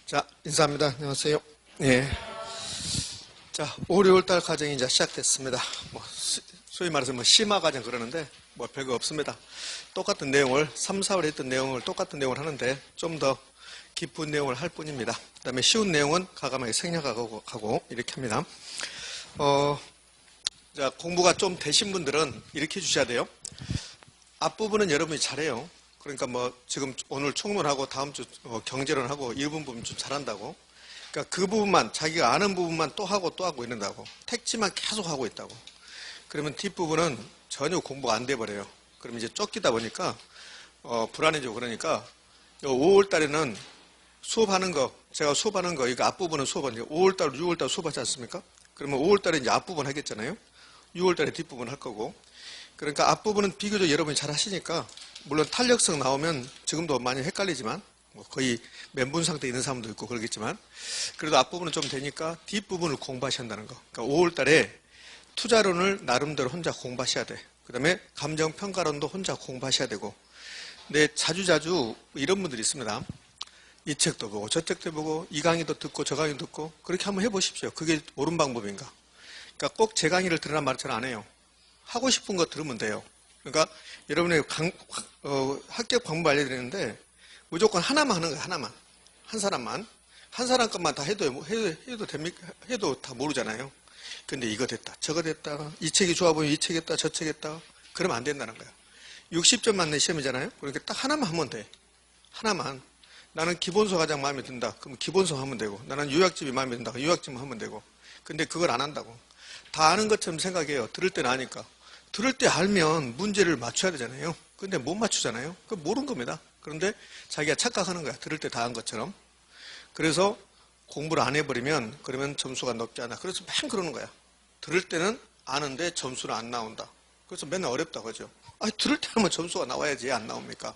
자, 인사합니다. 안녕하세요. 예. 자, 5, 6월달 과정이 이제 시작됐습니다. 소위 말해서 심화 과정 그러는데, 별거 없습니다. 똑같은 내용을, 3, 4월 했던 내용을 똑같은 내용을 하는데, 좀 더 깊은 내용을 할 뿐입니다. 그 다음에 쉬운 내용은 과감하게 생략하고, 이렇게 합니다. 자, 공부가 좀 되신 분들은 이렇게 해주셔야 돼요. 앞부분은 여러분이 잘해요. 그러니까 지금 오늘 총론하고 다음 주 경제론하고 이 부분 좀 잘한다고. 그러니까 그 부분만 자기가 아는 부분만 또 하고 이런다고. 택지만 계속 하고 있다고. 그러면 뒷부분은 전혀 공부가 안 돼버려요. 그럼 이제 쫓기다 보니까 불안해지고 그러니까 5월 달에는 수업하는 거 제가 수업하는 거 이거 앞부분은 수업하는 거 5월 달, 6월 달 수업하지 않습니까? 그러면 5월 달에 이제 앞부분 하겠잖아요. 6월 달에 뒷부분 할 거고. 그러니까 앞부분은 비교적 여러분이 잘 하시니까 물론 탄력성 나오면 지금도 많이 헷갈리지만 거의 멘붕 상태에 있는 사람도 있고 그러겠지만 그래도 앞부분은 좀 되니까 뒷부분을 공부하셔야 한다는 거. 그러니까 5월 달에 투자론을 나름대로 혼자 공부하셔야 돼. 그 다음에 감정평가론도 혼자 공부하셔야 되고. 근데 자주자주 이런 분들이 있습니다. 이 책도 보고 저 책도 보고 이 강의도 듣고 저 강의도 듣고 그렇게 한번 해보십시오. 그게 옳은 방법인가. 그러니까 꼭 제 강의를 들으란 말 잘 안 해요. 하고 싶은 거 들으면 돼요. 그러니까 여러분의 합격 방법 알려드리는데 무조건 하나만 하는 거예요. 하나만. 한 사람만. 한 사람 것만 다 해도 됩니까? 해도 다 모르잖아요. 근데 이거 됐다. 저거 됐다. 이 책이 좋아 보이면 이 책 했다. 저 책 했다. 그러면 안 된다는 거야. 60점 맞는 시험이잖아요. 그러니까 딱 하나만 하면 돼. 하나만. 나는 기본서 가장 마음에 든다. 그럼 기본서 하면 되고. 나는 요약집이 마음에 든다. 요약집만 하면 되고. 근데 그걸 안 한다고. 다 아는 것처럼 생각해요. 들을 때는 아니까. 들을 때 알면 문제를 맞춰야 되잖아요. 근데 못 맞추잖아요. 그 모르는 겁니다. 그런데 자기가 착각하는 거야. 들을 때 다 한 것처럼. 그래서 공부를 안 해버리면 그러면 점수가 높지 않아. 그래서 맨 그러는 거야. 들을 때는 아는데 점수는 안 나온다. 그래서 맨날 어렵다 그죠. 아니 들을 때 하면 점수가 나와야지 안 나옵니까?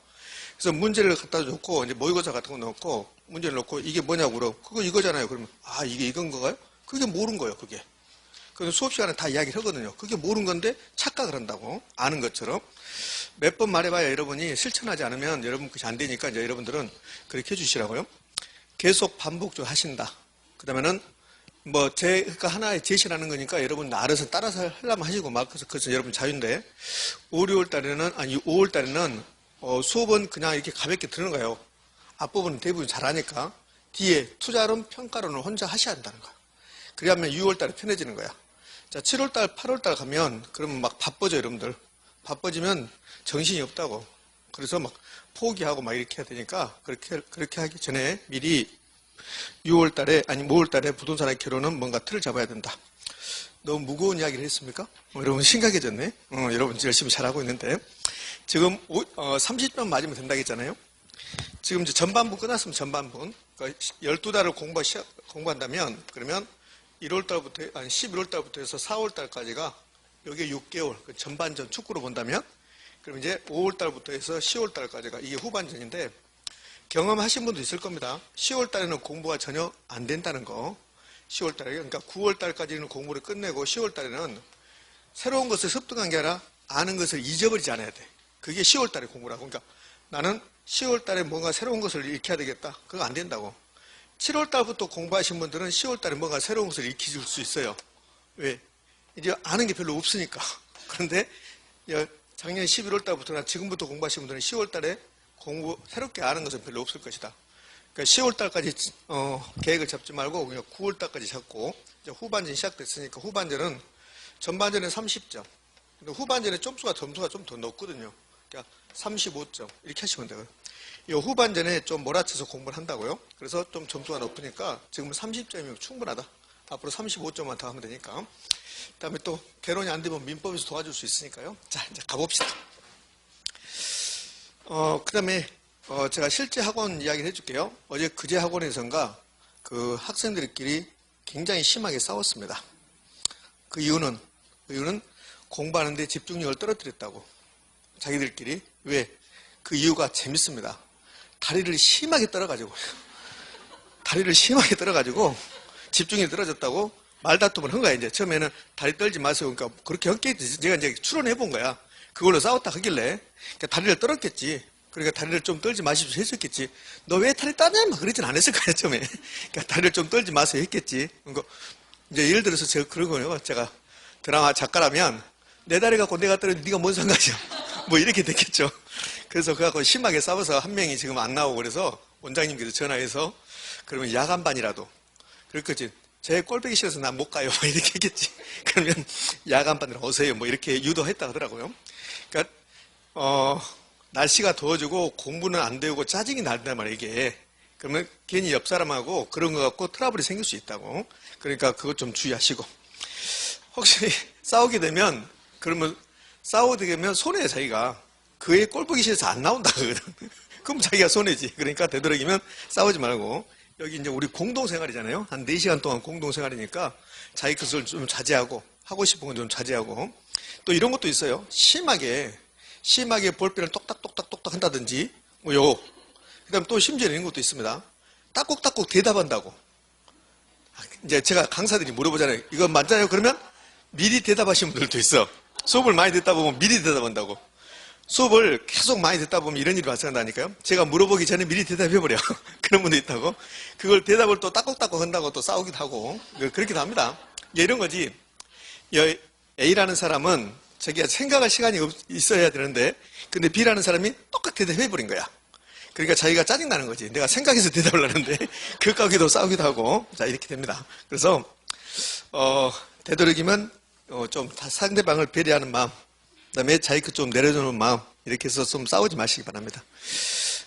그래서 문제를 갖다 줬고 이제 모의고사 같은 거 넣고 문제를 넣고 이게 뭐냐고 그러고 그거 이거잖아요. 그러면 아 이게 이건 거가요? 그게 모르는 거예요. 그게. 그래서 수업 시간에 다 이야기를 하거든요. 그게 모르는 건데 착각을 한다고. 아는 것처럼. 몇 번 말해봐야 여러분이 실천하지 않으면 여러분 것이 안 되니까 이제 여러분들은 그렇게 해주시라고요. 계속 반복적으로 하신다. 그 다음에는 제가 하나의 제시라는 거니까 여러분 알아서 따라서 하려면 하시고 막 그래서 여러분 자유인데 5, 6월 달에는 아니 5월 달에는 수업은 그냥 이렇게 가볍게 들는 거예요. 앞부분은 대부분 잘하니까 뒤에 투자론 평가론을 혼자 하셔야 한다는 거예요. 그래야면 6월 달에 편해지는 거야. 자, 7월 달, 8월 달 가면 그러면 막 바빠져 여러분들. 바빠지면 정신이 없다고. 그래서 막 포기하고 막 이렇게 해야 되니까 그렇게 하기 전에 미리 6월 달에 아니 5월 달에 부동산의 결혼은 뭔가 틀을 잡아야 된다. 너무 무거운 이야기를 했습니까? 여러분 심각해졌네. 여러분 열심히 잘하고 있는데 지금 30점 맞으면 된다고 했잖아요. 지금 이제 전반부 끝났으면 전반부. 그러니까 12달을 공부한다면 그러면 1월 달부터 아니 11월 달부터 해서 4월 달까지가 여기에 6개월 그 전반전 축구로 본다면 그럼 이제 5월 달부터 해서 10월 달까지가 이게 후반전인데 경험하신 분도 있을 겁니다. 10월 달에는 공부가 전혀 안 된다는 거. 10월 달에 그러니까 9월 달까지는 공부를 끝내고 10월 달에는 새로운 것을 습득한 게 아니라 아는 것을 잊어버리지 않아야 돼. 그게 10월 달에 공부라고. 그러니까 나는 10월 달에 뭔가 새로운 것을 익혀야 되겠다. 그거 안 된다고. 7월 달부터 공부하신 분들은 10월 달에 뭔가 새로운 것을 익힐 수 있어요. 왜? 이제 아는 게 별로 없으니까. 그런데 작년 11월 달부터나 지금부터 공부하신 분들은 10월 달에 새롭게 아는 것은 별로 없을 것이다. 그러니까 10월 달까지 계획을 잡지 말고 그냥 9월 달까지 잡고 이제 후반전이 시작됐으니까 후반전은 전반전에 30점. 근데 후반전에 점수가 좀 더 높거든요. 그러니까 35점 이렇게 하시면 돼요. 이 후반전에 좀 몰아쳐서 공부를 한다고요. 그래서 좀 점수가 높으니까 지금은 30점이면 충분하다. 앞으로 35점만 더 하면 되니까. 그 다음에 또 개론이 안 되면 민법에서 도와줄 수 있으니까요. 자, 이제 가봅시다. 그 다음에 제가 실제 학원 이야기를 해줄게요. 어제 그제 학원에선가 그 학생들끼리 굉장히 심하게 싸웠습니다. 그 이유는 공부하는데 집중력을 떨어뜨렸다고. 자기들끼리. 왜? 그 이유가 재밌습니다. 다리를 심하게 떨어가지고 집중이 떨어졌다고 말다툼을 한 거야. 이제 처음에는 다리 떨지 마세요. 그러니까 그렇게 했겠지. 제가 이제 추론해 본 거야. 그걸로 싸웠다 하길래 그러니까 다리를 떨었겠지. 그러니까 다리를 좀 떨지 마십시오 했었겠지. 너 왜 다리 따냐? 막 그러진 않았을 거야, 처음에. 그러니까 다리를 좀 떨지 마세요 했겠지. 그러니까 이제 예를 들어서 제가 그런 거예요. 제가 드라마 작가라면 내 다리 갖고 내가 떨어지면 네가 뭔 상관이야. 뭐 이렇게 됐겠죠. 그래서 그래갖고 심하게 싸워서 한 명이 지금 안 나오고 그래서 원장님께서 전화해서 그러면 야간반이라도 그렇겠지. 제 꼴보기 싫어서 난 못 가요. 이렇게 했겠지. 그러면 야간반으로 오세요. 뭐 이렇게 유도했다 하더라고요. 그러니까 날씨가 더워지고 공부는 안 되고 짜증이 난단 말이에요, 이게. 그러면 괜히 옆 사람하고 그런 거 갖고 트러블이 생길 수 있다고. 그러니까 그것 좀 주의하시고. 혹시 싸우게 되면, 그러면 싸우게 되면 손해야, 자기가. 그의 꼴보기 싫어서 안 나온다, 그거는. 그럼 자기가 손해지. 그러니까 되도록이면 싸우지 말고. 여기 이제 우리 공동생활이잖아요. 한 4시간 동안 공동생활이니까 자기 것을 좀 자제하고, 하고 싶은 건 좀 자제하고. 또 이런 것도 있어요. 심하게 볼펜을 똑딱똑딱 한다든지, 뭐 요거. 그 다음 또 심지어 이런 것도 있습니다. 딱꼭딱꼭 대답한다고. 이제 제가 강사들이 물어보잖아요. 이거 맞잖아요? 그러면 미리 대답하시는 분들도 있어. 수업을 많이 듣다 보면 미리 대답한다고. 수업을 계속 많이 듣다 보면 이런 일이 발생한다니까요. 제가 물어보기 전에 미리 대답해버려. 그런 분도 있다고. 그걸 대답을 또 딱꼭딱꼭 한다고 또 싸우기도 하고. 그렇게도 합니다. 이런 거지. A라는 사람은 자기가 생각할 시간이 있어야 되는데, 근데 B라는 사람이 똑같이 대답해버린 거야. 그러니까 자기가 짜증나는 거지. 내가 생각해서 대답을 하는데, 그까기도 싸우기도 하고, 자, 이렇게 됩니다. 그래서, 되도록이면, 좀 상대방을 배려하는 마음, 그 다음에 자기 것 좀 내려주는 마음, 이렇게 해서 좀 싸우지 마시기 바랍니다.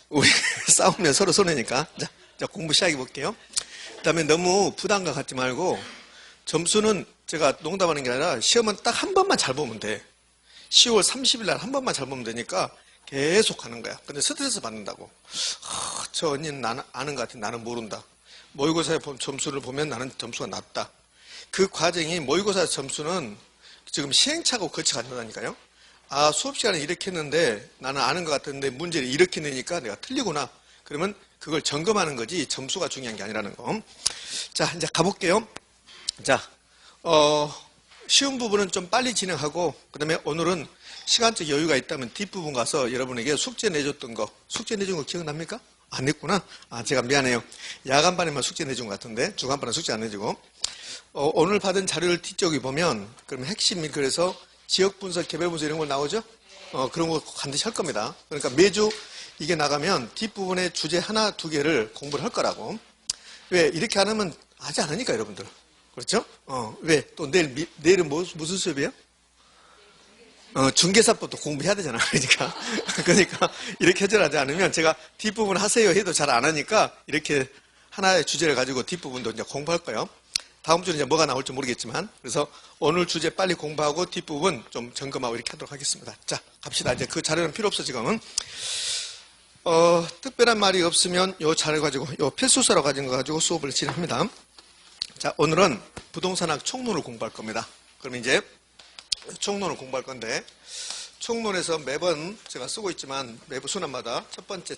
우리 싸우면 서로 손해니까. 자, 공부 시작해 볼게요. 그 다음에 너무 부담감 갖지 말고, 점수는 제가 농담하는 게 아니라 시험은 딱 한 번만 잘 보면 돼. 10월 30일 날 한 번만 잘 보면 되니까 계속 하는 거야. 근데 스트레스 받는다고. 저 언니는 나는 아는 것 같아. 나는 모른다. 모의고사의 점수를 보면 나는 점수가 낮다. 그 과정이 모의고사 점수는 지금 시행착오 거쳐 간다니까요. 아, 수업 시간에 이렇게 했는데 나는 아는 것 같은데 문제를 이렇게 내니까 내가 틀리구나. 그러면 그걸 점검하는 거지 점수가 중요한 게 아니라는 거. 자, 이제 가볼게요. 자, 쉬운 부분은 좀 빨리 진행하고, 그 다음에 오늘은 시간적 여유가 있다면 뒷부분 가서 여러분에게 숙제 내줬던 거, 숙제 내준 거 기억납니까? 안 냈구나? 아, 제가 미안해요. 야간반에만 숙제 내준 것 같은데, 주간반은 숙제 안 내주고. 오늘 받은 자료를 뒤쪽에 보면, 그러면 핵심이 그래서 지역 분석, 개별 분석 이런 거 나오죠? 그런 거 반드시 할 겁니다. 그러니까 매주 이게 나가면 뒷부분에 주제 하나, 두 개를 공부를 할 거라고. 왜? 이렇게 안 하면 하지 않으니까, 여러분들. 그렇죠? 왜? 또 내일은 무슨 수업이에요? 중개사법도 공부해야 되잖아. 그러니까, 이렇게 해결하지 않으면 제가 뒷부분 하세요 해도 잘 안 하니까 이렇게 하나의 주제를 가지고 뒷부분도 이제 공부할 거예요. 다음 주는 이제 뭐가 나올지 모르겠지만, 그래서 오늘 주제 빨리 공부하고 뒷부분 좀 점검하고 이렇게 하도록 하겠습니다. 자, 갑시다. 이제 그 자료는 필요 없어, 지금은. 특별한 말이 없으면 요 자료 가지고, 요 필수서로 가진 거 가지고 수업을 진행합니다. 자, 오늘은 부동산학 총론을 공부할 겁니다. 그럼 이제 총론을 공부할 건데, 총론에서 매번 제가 쓰고 있지만 매번 순환마다 첫 번째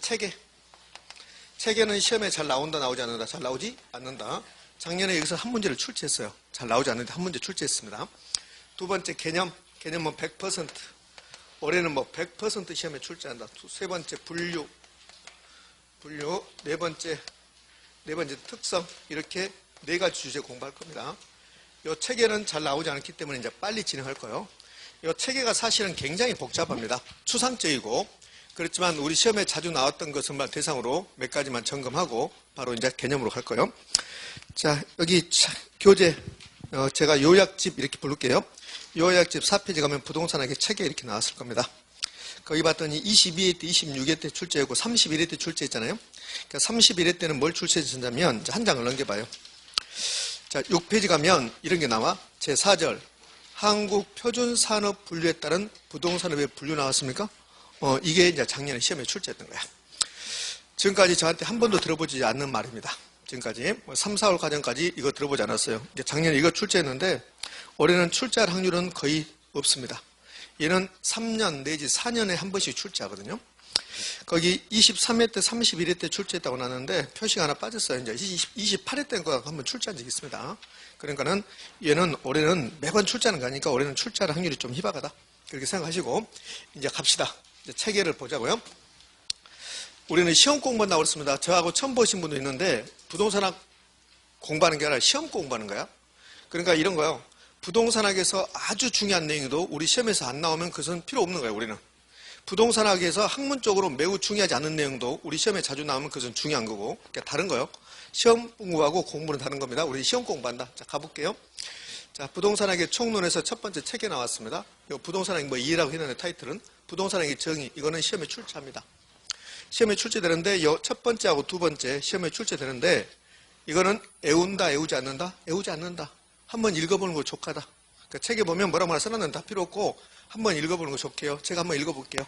체계는 시험에 잘 나온다 나오지 않는다. 잘 나오지 않는다. 작년에 여기서 한 문제를 출제했어요. 잘 나오지 않는데 한 문제 출제했습니다. 두 번째 개념은 100%, 올해는 100% 시험에 출제한다. 세 번째 분류, 네 번째 특성, 이렇게 네 가지 주제 공부할 겁니다. 이 체계는 잘 나오지 않기 때문에 이제 빨리 진행할 거예요. 이 체계가 사실은 굉장히 복잡합니다. 추상적이고, 그렇지만 우리 시험에 자주 나왔던 것을 대상으로 몇 가지만 점검하고 바로 이제 개념으로 갈 거예요. 자, 여기 교재, 제가 요약집 이렇게 부를게요. 요약집 4페이지 가면 부동산학의 체계 이렇게 나왔을 겁니다. 거기 봤더니 22회 때, 26회 때 출제하고 31회 때 출제했잖아요. 그러니까 31회 때는 뭘 출제했냐면 한 장을 넘겨봐요. 자, 6페이지 가면 이런 게 나와. 제4절 한국 표준산업 분류에 따른 부동산업의 분류 나왔습니까? 이게 이제 작년에 시험에 출제했던 거야. 지금까지 저한테 한 번도 들어보지 않는 말입니다. 지금까지 3, 4월 과정까지 이거 들어보지 않았어요. 이제 작년에 이거 출제했는데 올해는 출제할 확률은 거의 없습니다. 얘는 3년 내지 4년에 한 번씩 출제하거든요. 거기 23회 때, 31회 때 출제했다고 나왔는데 표시가 하나 빠졌어요. 이제 28회 때 거 한번 출제한 적이 있습니다. 그러니까는 얘는 올해는 매번 출제하는 거 아니니까 올해는 출제할 확률이 좀 희박하다. 그렇게 생각하시고 이제 갑시다. 이제 체계를 보자고요. 우리는 시험 공부한다고 그랬습니다. 저하고 처음 보신 분도 있는데 부동산학 공부하는 게 아니라 시험 공부하는 거야. 그러니까 이런 거요. 부동산학에서 아주 중요한 내용도 우리 시험에서 안 나오면 그것은 필요 없는 거예요. 우리는. 부동산학에서 학문적으로 매우 중요하지 않은 내용도 우리 시험에 자주 나오면 그것은 중요한 거고. 그러니까 다른 거요. 시험 공부하고 공부는 다른 겁니다. 우리 시험 공부한다. 자, 가볼게요. 자, 부동산학의 총론에서 첫 번째 책에 나왔습니다. 이 부동산학이 뭐 이해라고 했는데 타이틀은 부동산학의 정의. 이거는 시험에 출제합니다. 시험에 출제되는데 이 첫 번째하고 두 번째 시험에 출제되는데 이거는 애운다, 애우지 않는다? 애우지 않는다. 한번 읽어보는 거 족하다. 그러니까 책에 보면 뭐라 써놨는데 다 필요 없고 한번 읽어보는 거 좋게요. 제가 한번 읽어볼게요.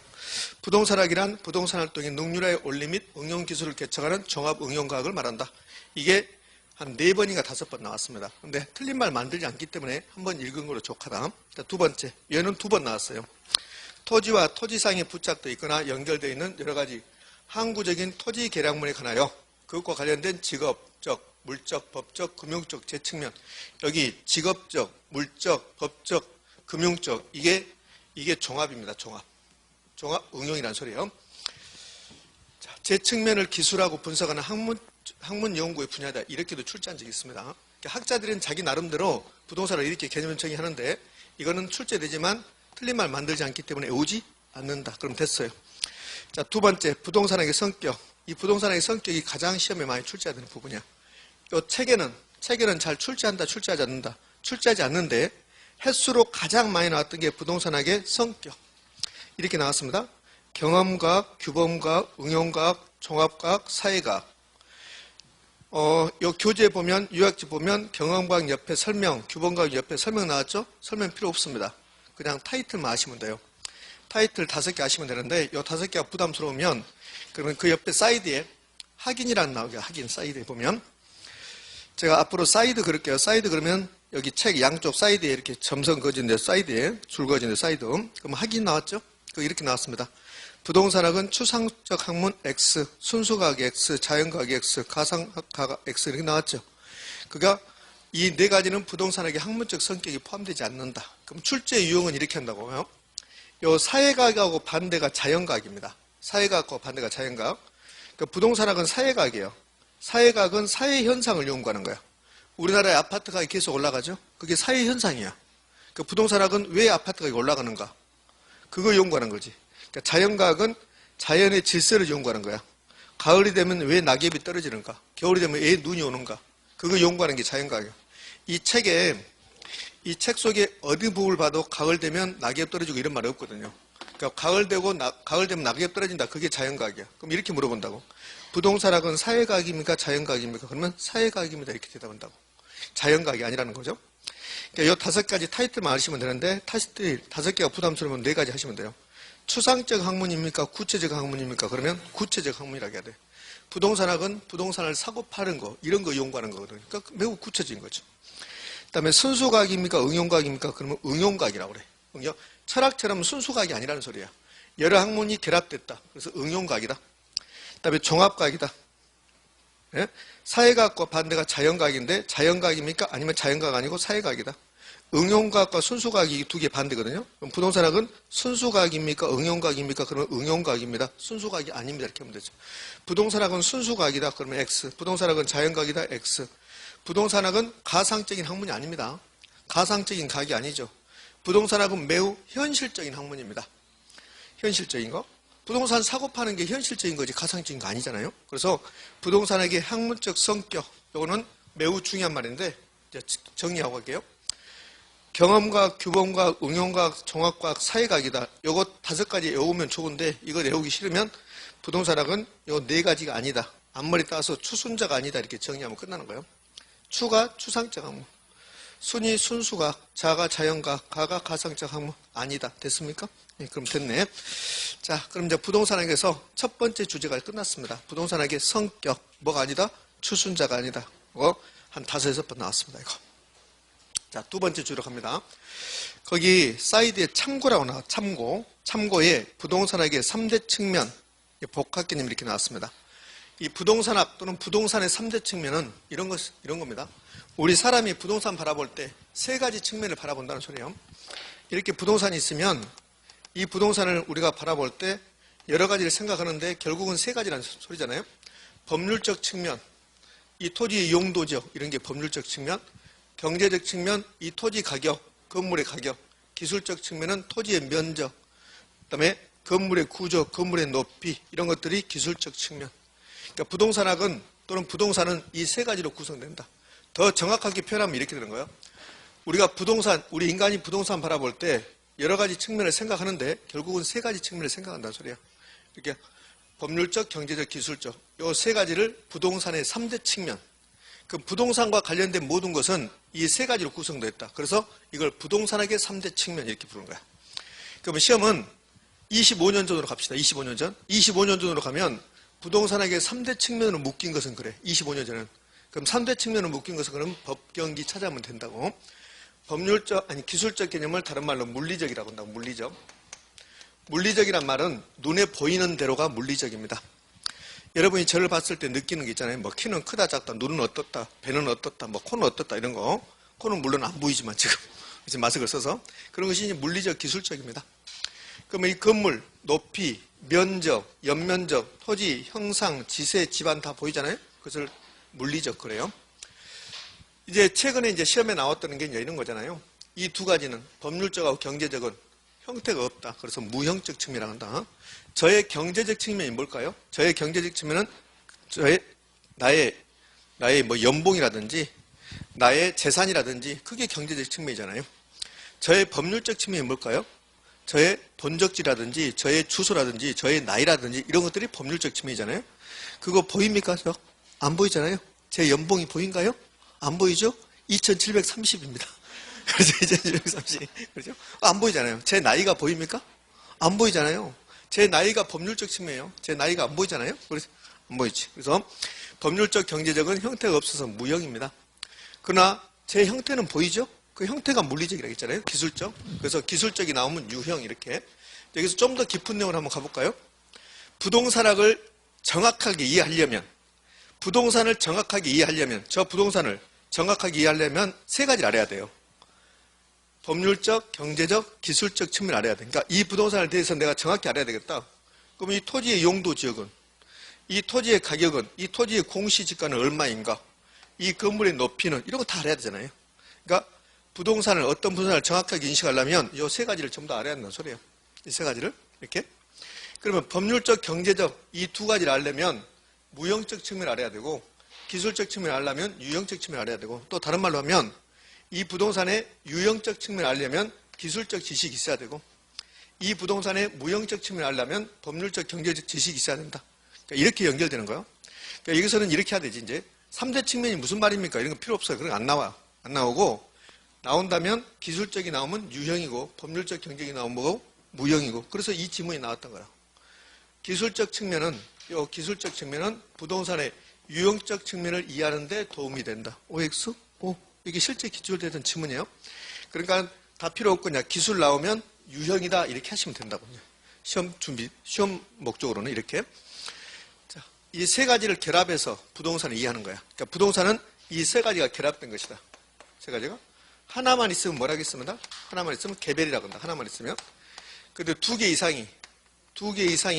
부동산학이란 부동산활동의 능률의 원리 및 응용기술을 개척하는 종합응용과학을 말한다. 이게 한 4번인가 5번 나왔습니다. 근데 틀린 말 만들지 않기 때문에 한번 읽은 거로 족하다. 자, 두 번째, 얘는 2번 나왔어요. 토지와 토지상에 부착되어 있거나 연결되어 있는 여러 가지 항구적인 토지 계량문에 관하여 그것과 관련된 직업적, 물적, 법적, 금융적 제 측면. 여기 직업적, 물적, 법적, 금융적 이게 종합입니다. 종합 응용이라는 소리예요. 자, 제 측면을 기술하고 분석하는 학문 연구의 분야다. 이렇게도 출제한 적이 있습니다. 그러니까 학자들은 자기 나름대로 부동산을 이렇게 개념 정의하는데 이거는 출제되지만 틀린 말 만들지 않기 때문에 외우지 않는다. 그럼 됐어요. 자, 두 번째, 부동산학의 성격. 이 부동산학의 성격이 가장 시험에 많이 출제되는 부분이야. 이 책에는 잘 출제한다, 출제하지 않는다. 출제하지 않는데 횟수로 가장 많이 나왔던 게 부동산학의 성격. 이렇게 나왔습니다. 경험과학, 규범과학, 응용과학, 종합과학, 사회과학. 요 교재 보면, 요약지 보면 경험과학 옆에 설명, 규범과학 옆에 설명 나왔죠? 설명 필요 없습니다. 그냥 타이틀만 아시면 돼요. 타이틀 5개 아시면 되는데 요 5개가 부담스러우면 그러면 그 옆에 사이드에 확인이라는 나오게 확인 사이드에 보면 제가 앞으로 사이드 그릴게요. 사이드 그러면 여기 책 양쪽 사이드에 이렇게 점선 그어진데 사이드에 줄 그어진데 사이드 그럼 확인 나왔죠? 그 이렇게 나왔습니다. 부동산학은 추상적 학문 X, 순수과학 X, 자연과학 X, 가상과학 X 이렇게 나왔죠. 그러니까 이 4가지는 부동산학의 학문적 성격이 포함되지 않는다. 그럼 출제 유형은 이렇게 한다고요. 요 사회과학하고 반대가 자연과학입니다. 사회과학과 반대가 자연과학. 그러니까 부동산학은 사회과학이에요. 사회과학은 사회현상을 연구하는 거야. 우리나라의 아파트 가격이 계속 올라가죠? 그게 사회현상이야. 그러니까 부동산학은 왜 아파트 가격이 올라가는가? 그거 연구하는 거지. 그러니까 자연과학은 자연의 질서를 연구하는 거야. 가을이 되면 왜 낙엽이 떨어지는가? 겨울이 되면 왜 눈이 오는가? 그거 연구하는 게 자연과학이야. 이 책 속에 어디 부분을 봐도 가을 되면 낙엽 떨어지고 이런 말이 없거든요. 그러니까 가을 되면 낙엽 떨어진다. 그게 자연과학이야. 그럼 이렇게 물어본다고. 부동산학은 사회과학입니까? 자연과학입니까? 그러면 사회과학입니다. 이렇게 대답한다고. 자연과학이 아니라는 거죠. 그러니까 이 5가지 타이틀만 아시면 되는데 타이틀 5개가 부담스러우면 4가지 하시면 돼요. 추상적 학문입니까? 구체적 학문입니까? 그러면 구체적 학문이라고 해야 돼요. 부동산학은 부동산을 사고 파는 거 이런 거 연구하는 거거든요. 그러니까 매우 구체적인 거죠. 그 다음에 순수과학입니까? 응용과학입니까? 그러면 응용과학이라고 그래. 철학처럼 순수과학이 아니라는 소리야. 여러 학문이 결합됐다. 그래서 응용과학이다. 그 다음에 종합과학이다. 예? 사회과학과 반대가 자연과학인데 자연과학입니까? 아니면 자연과학 아니고 사회과학이다. 응용과학과 순수과학이 2개 반대거든요. 그럼 부동산학은 순수과학입니까? 응용과학입니까? 그러면 응용과학입니다. 순수과학이 아닙니다. 이렇게 하면 되죠. 부동산학은 순수과학이다. 그러면 X. 부동산학은 자연과학이다. X. 부동산학은 가상적인 학문이 아닙니다. 가상적인 과학이 아니죠. 부동산학은 매우 현실적인 학문입니다. 현실적인 거. 부동산 사고 파는 게 현실적인 거지 가상적인 거 아니잖아요. 그래서 부동산학의 학문적 성격, 이거는 매우 중요한 말인데 이제 정리하고 갈게요. 경험과학, 규범과학, 응용과학, 종합과학, 사회과학이다. 요거 5가지 외우면 좋은데 이거 외우기 싫으면 부동산학은 요 4가지가 아니다. 앞머리 따서 추순자가 아니다. 이렇게 정리하면 끝나는 거예요. 추가 추상적 학문, 순이 순수과학, 자가 자연과학, 가가 가상적 학문 아니다. 됐습니까? 네, 그럼 됐네. 자, 그럼 이제 부동산학에서 첫 번째 주제가 끝났습니다. 부동산학의 성격, 뭐가 아니다? 추순자가 아니다. 한 5, 6번 나왔습니다. 이거. 자, 두 번째 주로 갑니다. 거기 사이드에 참고라고 나와. 참고에 부동산학의 3대 측면, 복합 개념 이렇게 나왔습니다. 이 부동산학 또는 부동산의 3대 측면은 이런 겁니다. 우리 사람이 부동산 바라볼 때 3가지 측면을 바라본다는 소리예요. 이렇게 부동산이 있으면 이 부동산을 우리가 바라볼 때 여러 가지를 생각하는데 결국은 세 가지라는 소리잖아요. 법률적 측면, 이 토지의 용도죠. 이런 게 법률적 측면. 경제적 측면, 이 토지 가격, 건물의 가격. 기술적 측면은 토지의 면적, 그다음에 건물의 구조, 건물의 높이, 이런 것들이 기술적 측면. 그러니까 부동산학은 또는 부동산은 이 세 가지로 구성된다. 더 정확하게 표현하면 이렇게 되는 거예요. 우리가 부동산, 우리 인간이 부동산 바라볼 때 여러 가지 측면을 생각하는데 결국은 세 가지 측면을 생각한다는 소리야. 이렇게 법률적, 경제적, 기술적, 이 세 가지를 부동산의 3대 측면. 그 부동산과 관련된 모든 것은 이 세 가지로 구성되어 있다. 그래서 이걸 부동산학의 3대 측면 이렇게 부르는 거야. 그러면 시험은 25년 전으로 갑시다. 25년 전. 25년 전으로 가면 부동산학의 3대 측면으로 묶인 것은 그래. 25년 전은. 그럼 3대 측면으로 묶인 것은 그럼 법경기 찾아오면 된다고. 기술적 개념을 다른 말로 물리적이라고 한다고. 물리적. 물리적이란 말은 눈에 보이는 대로가 물리적입니다. 여러분이 저를 봤을 때 느끼는 게 있잖아요. 뭐 키는 크다 작다, 눈은 어떻다, 배는 어떻다, 뭐 코는 어떻다 이런 거. 코는 물론 안 보이지만 지금 마스크를 써서 그런 것이 이제 물리적, 기술적입니다. 그러면 이 건물, 높이, 면적, 연면적, 토지, 형상, 지세, 집안 다 보이잖아요. 그것을 물리적 그래요. 이제 최근에 이제 시험에 나왔다는 게 이제 이런 거잖아요. 이 두 가지는 법률적하고 경제적은 형태가 없다. 그래서 무형적 측면이라고 한다. 저의 경제적 측면이 뭘까요? 저의 경제적 측면은 나의 뭐 연봉이라든지 나의 재산이라든지 그게 경제적 측면이잖아요. 저의 법률적 측면이 뭘까요? 저의 본적지라든지 저의 주소라든지 저의 나이라든지 이런 것들이 법률적 측면이잖아요. 그거 보입니까? 안 보이잖아요. 제 연봉이 보인가요? 안 보이죠? 2730입니다. 그래서 2730. 그렇죠? 안 보이잖아요. 제 나이가 보입니까? 안 보이잖아요. 제 나이가 법률적 측면이에요. 제 나이가 안 보이잖아요. 그래서 안 보이지. 그래서 법률적, 경제적은 형태가 없어서 무형입니다. 그러나 제 형태는 보이죠? 그 형태가 물리적이라고 했잖아요. 기술적. 그래서 기술적이 나오면 유형 이렇게. 여기서 좀 더 깊은 내용을 한번 가볼까요? 부동산학을 정확하게 이해하려면 저 부동산을 정확하게 이해하려면 세 가지를 알아야 돼요. 법률적, 경제적, 기술적 측면을 알아야 돼. 그러니까 이 부동산에 대해서 내가 정확히 알아야 되겠다. 그럼 이 토지의 용도 지역은, 이 토지의 가격은, 이 토지의 공시지가는 얼마인가, 이 건물의 높이는 이런 거 다 알아야 되잖아요. 그러니까 어떤 부동산을 정확하게 인식하려면 이 세 가지를 전부 다 알아야 한다는 소리예요. 이 세 가지를 이렇게. 그러면 법률적, 경제적 이 두 가지를 알려면 무형적 측면을 알아야 되고 기술적 측면을 알려면 유형적 측면을 알아야 되고 또 다른 말로 하면 이 부동산의 유형적 측면을 알려면 기술적 지식이 있어야 되고 이 부동산의 무형적 측면을 알려면 법률적, 경제적 지식이 있어야 된다. 그러니까 이렇게 연결되는 거예요. 그러니까 여기서는 이렇게 해야 되지. 이제 3대 측면이 무슨 말입니까? 이런 거 필요 없어요. 그런 거 안 나와. 안 나오고 나온다면 기술적이 나오면 유형이고 법률적, 경제적이 나오면 뭐고? 무형이고. 그래서 이 지문이 나왔던 거야. 기술적 측면은 부동산의 유형적 측면을 이해하는 데 도움이 된다. OX? 이게 실제 기출되던 지문이에요. 그러니까 다 필요 없고 그냥 기술 나오면 유형이다 이렇게 하시면 된다고. 시험 목적으로는 이렇게. 자, 이 세 가지를 결합해서 부동산을 이해하는 거야. 그러니까 부동산은 이 세 가지가 결합된 것이다. 세 가지가. 하나만 있으면 뭐라고 했습니다? 하나만 있으면 개별이라고 한다. 하나만 있으면. 근데 두 개 이상이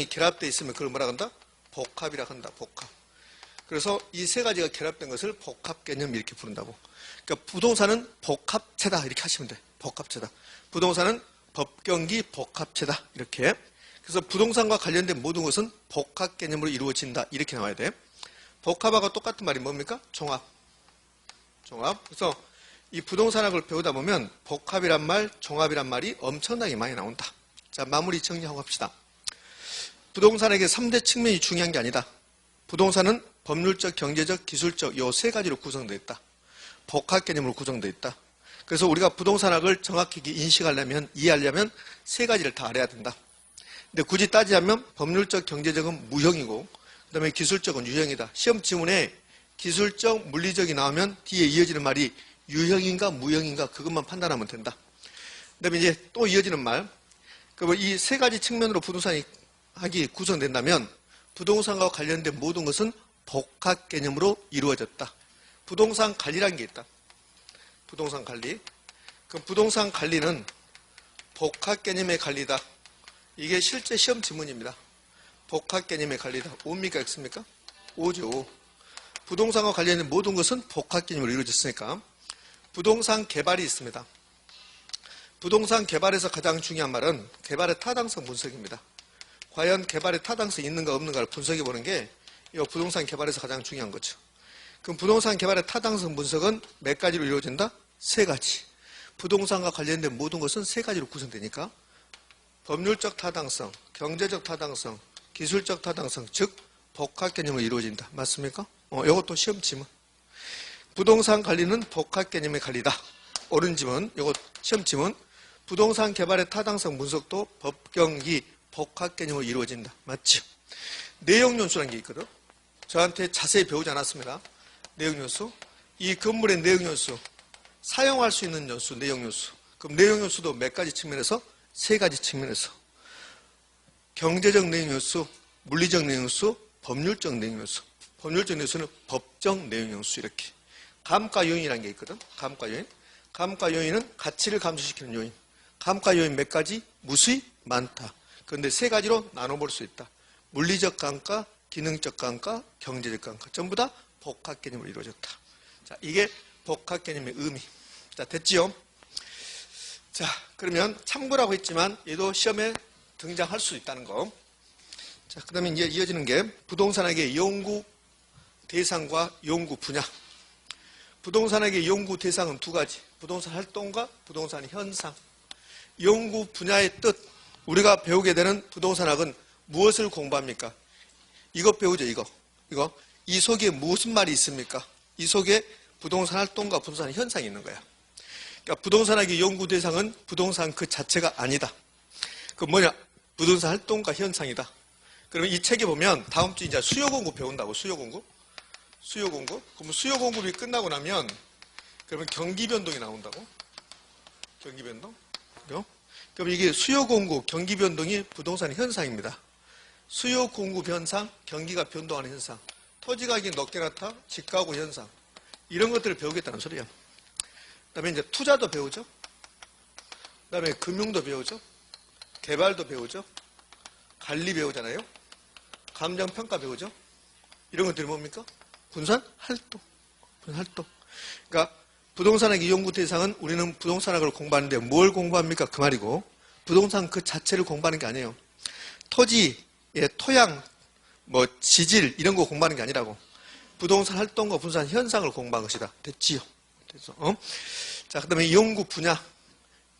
결합되어 있으면 그걸 뭐라고 한다? 복합이라고 한다. 복합. 그래서 이 세 가지가 결합된 것을 복합 개념 이렇게 부른다고. 그러니까 부동산은 복합체다 이렇게 하시면 돼. 복합체다. 부동산은 법경기 복합체다 이렇게. 그래서 부동산과 관련된 모든 것은 복합 개념으로 이루어진다 이렇게 나와야 돼. 복합하고 똑같은 말이 뭡니까? 종합. 그래서 이 부동산학을 배우다 보면 복합이란 말, 종합이란 말이 엄청나게 많이 나온다. 자, 마무리 정리하고 합시다. 부동산에게 3대 측면이 중요한 게 아니다. 부동산은 법률적, 경제적, 기술적 이 세 가지로 구성되어 있다. 복합 개념으로 구성되어 있다. 그래서 우리가 부동산학을 정확히 인식하려면, 이해하려면 세 가지를 다 알아야 된다. 근데 굳이 따지자면 법률적, 경제적은 무형이고 그 다음에 기술적은 유형이다. 시험 지문에 기술적, 물리적이 나오면 뒤에 이어지는 말이 유형인가 무형인가 그것만 판단하면 된다. 그 다음에 이제 또 이어지는 말. 그러면 이 세 가지 측면으로 부동산이 구성된다면 부동산과 관련된 모든 것은 복합 개념으로 이루어졌다. 부동산 관리라는 게 있다. 부동산 관리. 그 부동산 관리는 복합 개념의 관리다. 이게 실제 시험 지문입니다. 복합 개념에 관리다. O입니까? X입니까? O죠. 부동산과 관련된 모든 것은 복합 개념으로 이루어졌으니까. 부동산 개발이 있습니다. 부동산 개발에서 가장 중요한 말은 개발의 타당성 분석입니다. 과연 개발의 타당성이 있는가 없는가를 분석해 보는 게 이 부동산 개발에서 가장 중요한 거죠. 그럼 부동산 개발의 타당성 분석은 몇 가지로 이루어진다? 세 가지. 부동산과 관련된 모든 것은 세 가지로 구성되니까 법률적 타당성, 경제적 타당성, 기술적 타당성, 즉 복합 개념으로 이루어진다. 맞습니까? 이것도 시험 지문. 부동산 관리는 복합 개념의 관리다. 옳은 지문, 이거 시험 지문. 부동산 개발의 타당성 분석도 법경기 복합 개념으로 이루어진다. 맞죠? 내용 연수라는 게 있거든. 저한테 자세히 배우지 않았습니다. 내용 연수. 이 건물의 내용 연수. 사용할 수 있는 연수, 내용 연수. 그럼 내용 연수도 몇 가지 측면에서? 세 가지 측면에서. 경제적 내용 연수, 물리적 내용 연수, 법률적 내용 연수. 법률적 내용 연수는 법적 내용 연수 이렇게. 감가 요인이라는 게 있거든. 감가 요인. 감가 요인은 가치를 감소시키는 요인. 감가 요인 몇 가지? 무수히 많다. 그런데 세 가지로 나눠볼 수 있다. 물리적 감가, 기능적 감가, 경제적 감가. 전부 다 복합 개념으로 이루어졌다. 자, 이게 복합 개념의 의미. 자, 됐지요? 자, 그러면 참고라고 했지만 얘도 시험에 등장할 수 있다는 거. 자, 그 다음에 이제 이어지는 게 부동산학의 연구 대상과 연구 분야. 부동산학의 연구 대상은 두 가지. 부동산 활동과 부동산 현상. 연구 분야의 뜻. 우리가 배우게 되는 부동산학은 무엇을 공부합니까? 이거 배우죠, 이거. 이 속에 무슨 말이 있습니까? 이 속에 부동산 활동과 부동산 현상이 있는 거야. 그러니까 부동산학의 연구 대상은 부동산 그 자체가 아니다. 그 뭐냐? 부동산 활동과 현상이다. 그러면 이 책에 보면 다음 주 이제 수요 공급 배운다고, 수요 공급. 그럼 수요 공급이 끝나고 나면 그러면 경기 변동이 나온다고. 경기 변동. 그죠? 그럼 이게 수요 공급, 경기 변동이 부동산 현상입니다. 수요 공급 현상, 경기가 변동하는 현상. 토지 가격이 높게 나타, 집가구 현상. 이런 것들을 배우겠다는 소리야. 그 다음에 이제 투자도 배우죠. 그 다음에 금융도 배우죠. 개발도 배우죠. 관리 배우잖아요. 감정평가 배우죠. 이런 것들이 뭡니까? 분산 활동. 그러니까 부동산학의 연구 대상은 우리는 부동산학을 공부하는데 뭘 공부합니까? 그 말이고 부동산 그 자체를 공부하는 게 아니에요. 토지의 토양, 뭐 지질 이런 거 공부하는 게 아니라고. 부동산 활동과 부동산 현상을 공부한 것이다. 됐지요? 됐어. 자, 그 다음에 연구 분야.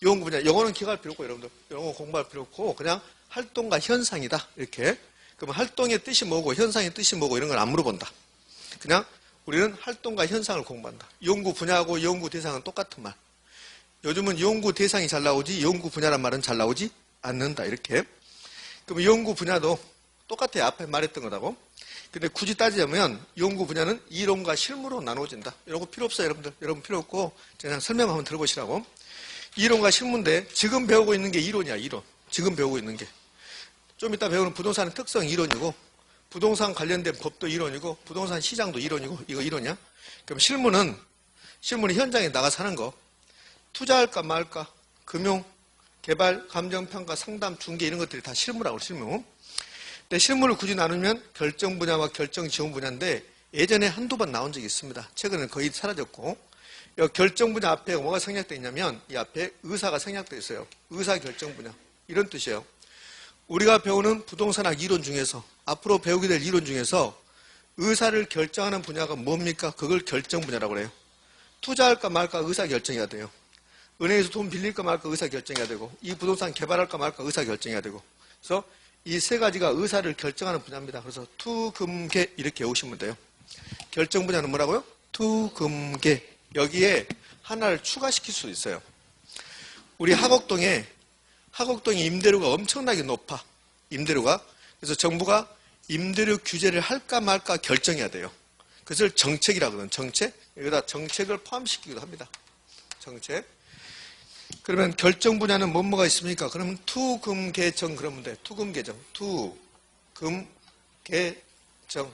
영어는 기억할 필요 없고 여러분들. 영어 공부할 필요 없고 그냥 활동과 현상이다. 이렇게. 그러면 활동의 뜻이 뭐고 현상의 뜻이 뭐고 이런 걸 안 물어본다. 그냥 우리는 활동과 현상을 공부한다. 연구 분야하고 연구 대상은 똑같은 말. 요즘은 연구 대상이 잘 나오지 연구 분야란 말은 잘 나오지 않는다. 이렇게. 그러면 연구 분야도 똑같아요. 앞에 말했던 거다고. 근데 굳이 따지자면 연구 분야는 이론과 실무로 나눠진다. 이런 거 필요 없어요. 여러분들. 여러분 필요 없고 그냥 설명 한번 들어보시라고. 이론과 실무인데 지금 배우고 있는 게 이론이야. 이론. 지금 배우고 있는 게. 좀 이따 배우는 부동산의 특성 이론이고 부동산 관련된 법도 이론이고 부동산 시장도 이론이고 이거 이론이야. 그럼 실무는 현장에 나가서 하는 거. 투자할까 말까, 금융, 개발, 감정평가, 상담, 중개 이런 것들이 다 실무라고 실무. 근데 실무를 굳이 나누면 결정 분야와 결정 지원 분야인데 예전에 한두 번 나온 적이 있습니다. 최근에는 거의 사라졌고 이 결정 분야 앞에 뭐가 생략되어 있냐면 이 앞에 의사가 생략되어 있어요. 의사 결정 분야. 이런 뜻이에요. 우리가 배우는 부동산학 이론 중에서 앞으로 배우게 될 이론 중에서 의사를 결정하는 분야가 뭡니까? 그걸 결정 분야라고 그래요. 투자할까 말까 의사 결정해야 돼요. 은행에서 돈 빌릴까 말까 의사 결정해야 되고 이 부동산 개발할까 말까 의사 결정해야 되고 그래서 이 세 가지가 의사를 결정하는 분야입니다. 그래서 투금계 이렇게 외우시면 돼요. 결정 분야는 뭐라고요? 투금계. 여기에 하나를 추가시킬 수 있어요. 우리 하곡동에 임대료가 엄청나게 높아. 임대료가. 그래서 정부가 임대료 규제를 할까 말까 결정해야 돼요. 그것을 정책이라고 하거든요. 정책. 여기다 정책을 포함시키기도 합니다. 정책. 그러면 결정 분야는 뭐가 있습니까? 그러면 투금계정 그러면 돼. 투금계정. 투금계정.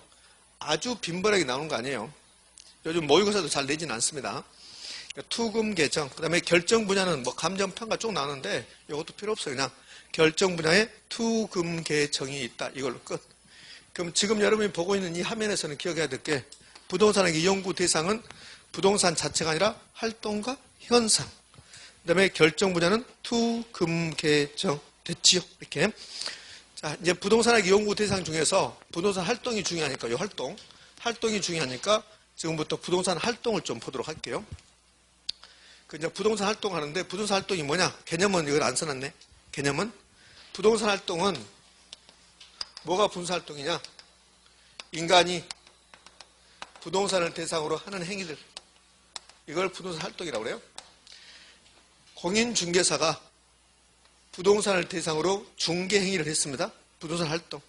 아주 빈번하게 나오는 거 아니에요. 요즘 모의고사도 잘 내지는 않습니다. 투금 계정, 그 다음에 결정 분야는 뭐 감정 평가 쭉 나오는데 이것도 필요 없어요. 그냥 결정 분야에 투금 계정이 있다. 이걸로 끝. 그럼 지금 여러분이 보고 있는 이 화면에서는 기억해야 될 게 부동산의 연구 대상은 부동산 자체가 아니라 활동과 현상. 그 다음에 결정 분야는 투금 계정. 됐지요? 이렇게. 자, 이제 부동산학 연구 대상 중에서 부동산 활동이 중요하니까, 이 활동이 중요하니까 지금부터 부동산 활동을 좀 보도록 할게요. 이제 부동산 활동 하는데, 부동산 활동이 뭐냐? 개념은 이걸 안 써놨네. 개념은 부동산 활동은 뭐가 부동산 활동이냐? 인간이 부동산을 대상으로 하는 행위들. 이걸 부동산 활동이라고 그래요. 공인중개사가 부동산을 대상으로 중개 행위를 했습니다. 부동산 활동.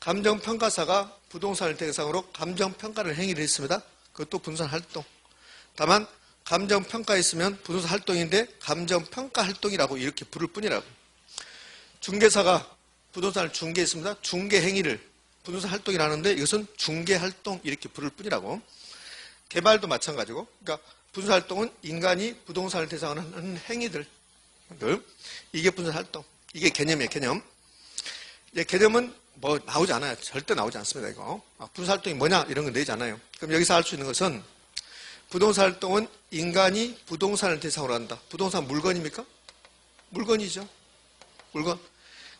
감정평가사가 부동산을 대상으로 감정평가를 행위를 했습니다. 그것도 부동산 활동. 다만 감정평가했으면 부동산 활동인데 감정평가 활동이라고 이렇게 부를 뿐이라고. 중개사가 부동산을 중개했습니다. 중개 행위를 부동산 활동이라는데 이것은 중개 활동 이렇게 부를 뿐이라고. 개발도 마찬가지고. 그러니까 부동산 활동은 인간이 부동산을 대상으로 하는 행위들. 이게 부동산 활동. 이게 개념이에요, 개념. 이제 개념은 뭐 나오지 않아요. 절대 나오지 않습니다, 이거. 부동산 활동이 뭐냐? 이런 거 내지 않아요. 그럼 여기서 알 수 있는 것은 부동산 활동은 인간이 부동산을 대상으로 한다. 부동산 물건입니까? 물건이죠. 물건.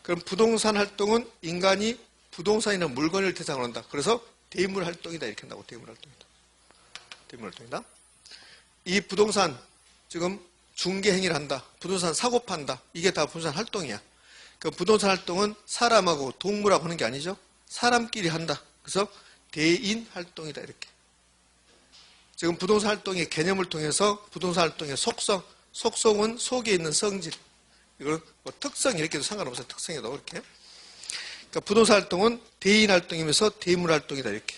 그럼 부동산 활동은 인간이 부동산이나 물건을 대상으로 한다. 그래서 대물 활동이다. 이렇게 한다고. 대물 활동이다. 대물 활동이다. 이 부동산, 지금 중개 행위를 한다. 부동산 사고 판다. 이게 다 부동산 활동이야. 그 부동산 활동은 사람하고 동물하고 하는 게 아니죠. 사람끼리 한다. 그래서 대인 활동이다. 이렇게. 지금 부동산 활동의 개념을 통해서 부동산 활동의 속성, 속성은 속에 있는 성질. 이건 뭐 특성 이렇게도 상관없어요. 특성에도 이렇게. 그러니까 부동산 활동은 대인 활동이면서 대물 활동이다. 이렇게.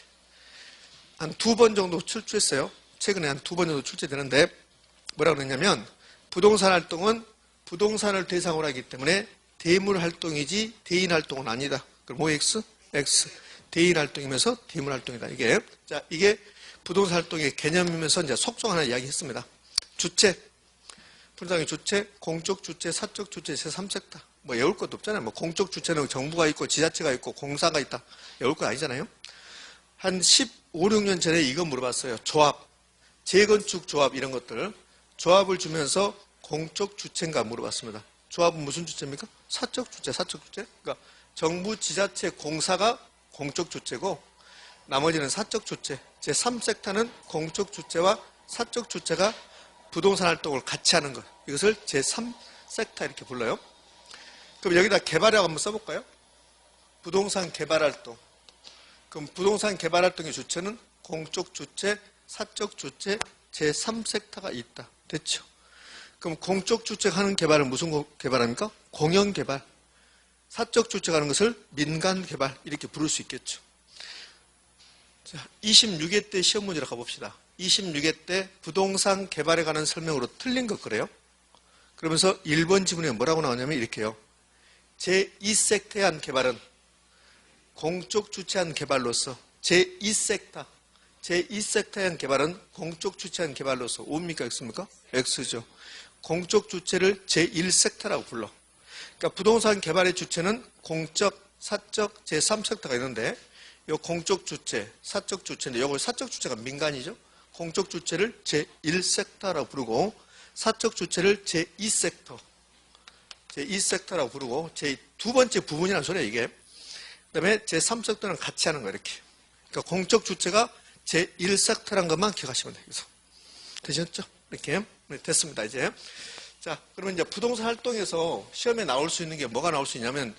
한 2번 정도 출제했어요. 최근에 한 2번 정도 출제되는데 뭐라고 그랬냐면 부동산 활동은 부동산을 대상으로 하기 때문에 대물 활동이지 대인 활동은 아니다. 그럼 OX, X. 대인 활동이면서 대물 활동이다. 이게 부동산 활동의 개념이면서 이제 속성 하나 이야기했습니다. 주체. 부동산의 주체, 공적 주체, 사적 주체, 제3섹터. 뭐 외울 것도 없잖아요. 뭐 공적 주체는 정부가 있고 지자체가 있고 공사가 있다. 외울 거 아니잖아요. 한 15, 16년 전에 이거 물어봤어요. 조합, 재건축 조합 이런 것들. 조합을 주면서 공적 주체인가 물어봤습니다. 조합은 무슨 주체입니까? 사적 주체, 사적 주체. 그러니까 정부, 지자체, 공사가 공적 주체고 나머지는 사적 주체. 제3섹터는 공적 주체와 사적 주체가 부동산 활동을 같이 하는 것. 이것을 제3섹터 이렇게 불러요. 그럼 여기다 개발이라고 한번 써볼까요? 부동산 개발 활동. 그럼 부동산 개발 활동의 주체는 공적 주체, 사적 주체, 제3섹터가 있다. 됐죠? 그럼 공적 주체가 하는 개발은 무슨 개발입니까? 공영 개발. 사적 주체가 하는 것을 민간 개발 이렇게 부를 수 있겠죠. 자, 26회 때 시험 문제로 가봅시다. 26회 때 부동산 개발에 관한 설명으로 틀린 것 그래요? 그러면서 1번 지문에 뭐라고 나오냐면 이렇게요. 제2섹터에 한 개발은 공적 주체한 개발로서 제2섹터, 제2섹터에 한 개발은 공적 주체한 개발로서 O입니까? X입니까? X죠. 공적 주체를 제1섹터라고 불러. 그러니까 부동산 개발의 주체는 공적, 사적, 제3섹터가 있는데 이 공적 주체, 사적 주체인데 이걸 사적 주체가 민간이죠. 공적 주체를 제1섹터라고 부르고 사적 주체를 제2섹터, 제2섹터라고 부르고 제2 번째 부분이라는 소리예요, 이게. 그 다음에 제3섹터는 같이 하는 거예요, 이렇게. 그러니까 공적 주체가 제1섹터라는 것만 기억하시면 돼요. 그래서. 되셨죠? 이렇게. 네, 됐습니다, 이제. 자, 그러면 이제 부동산 활동에서 시험에 나올 수 있는 게 뭐가 나올 수 있냐면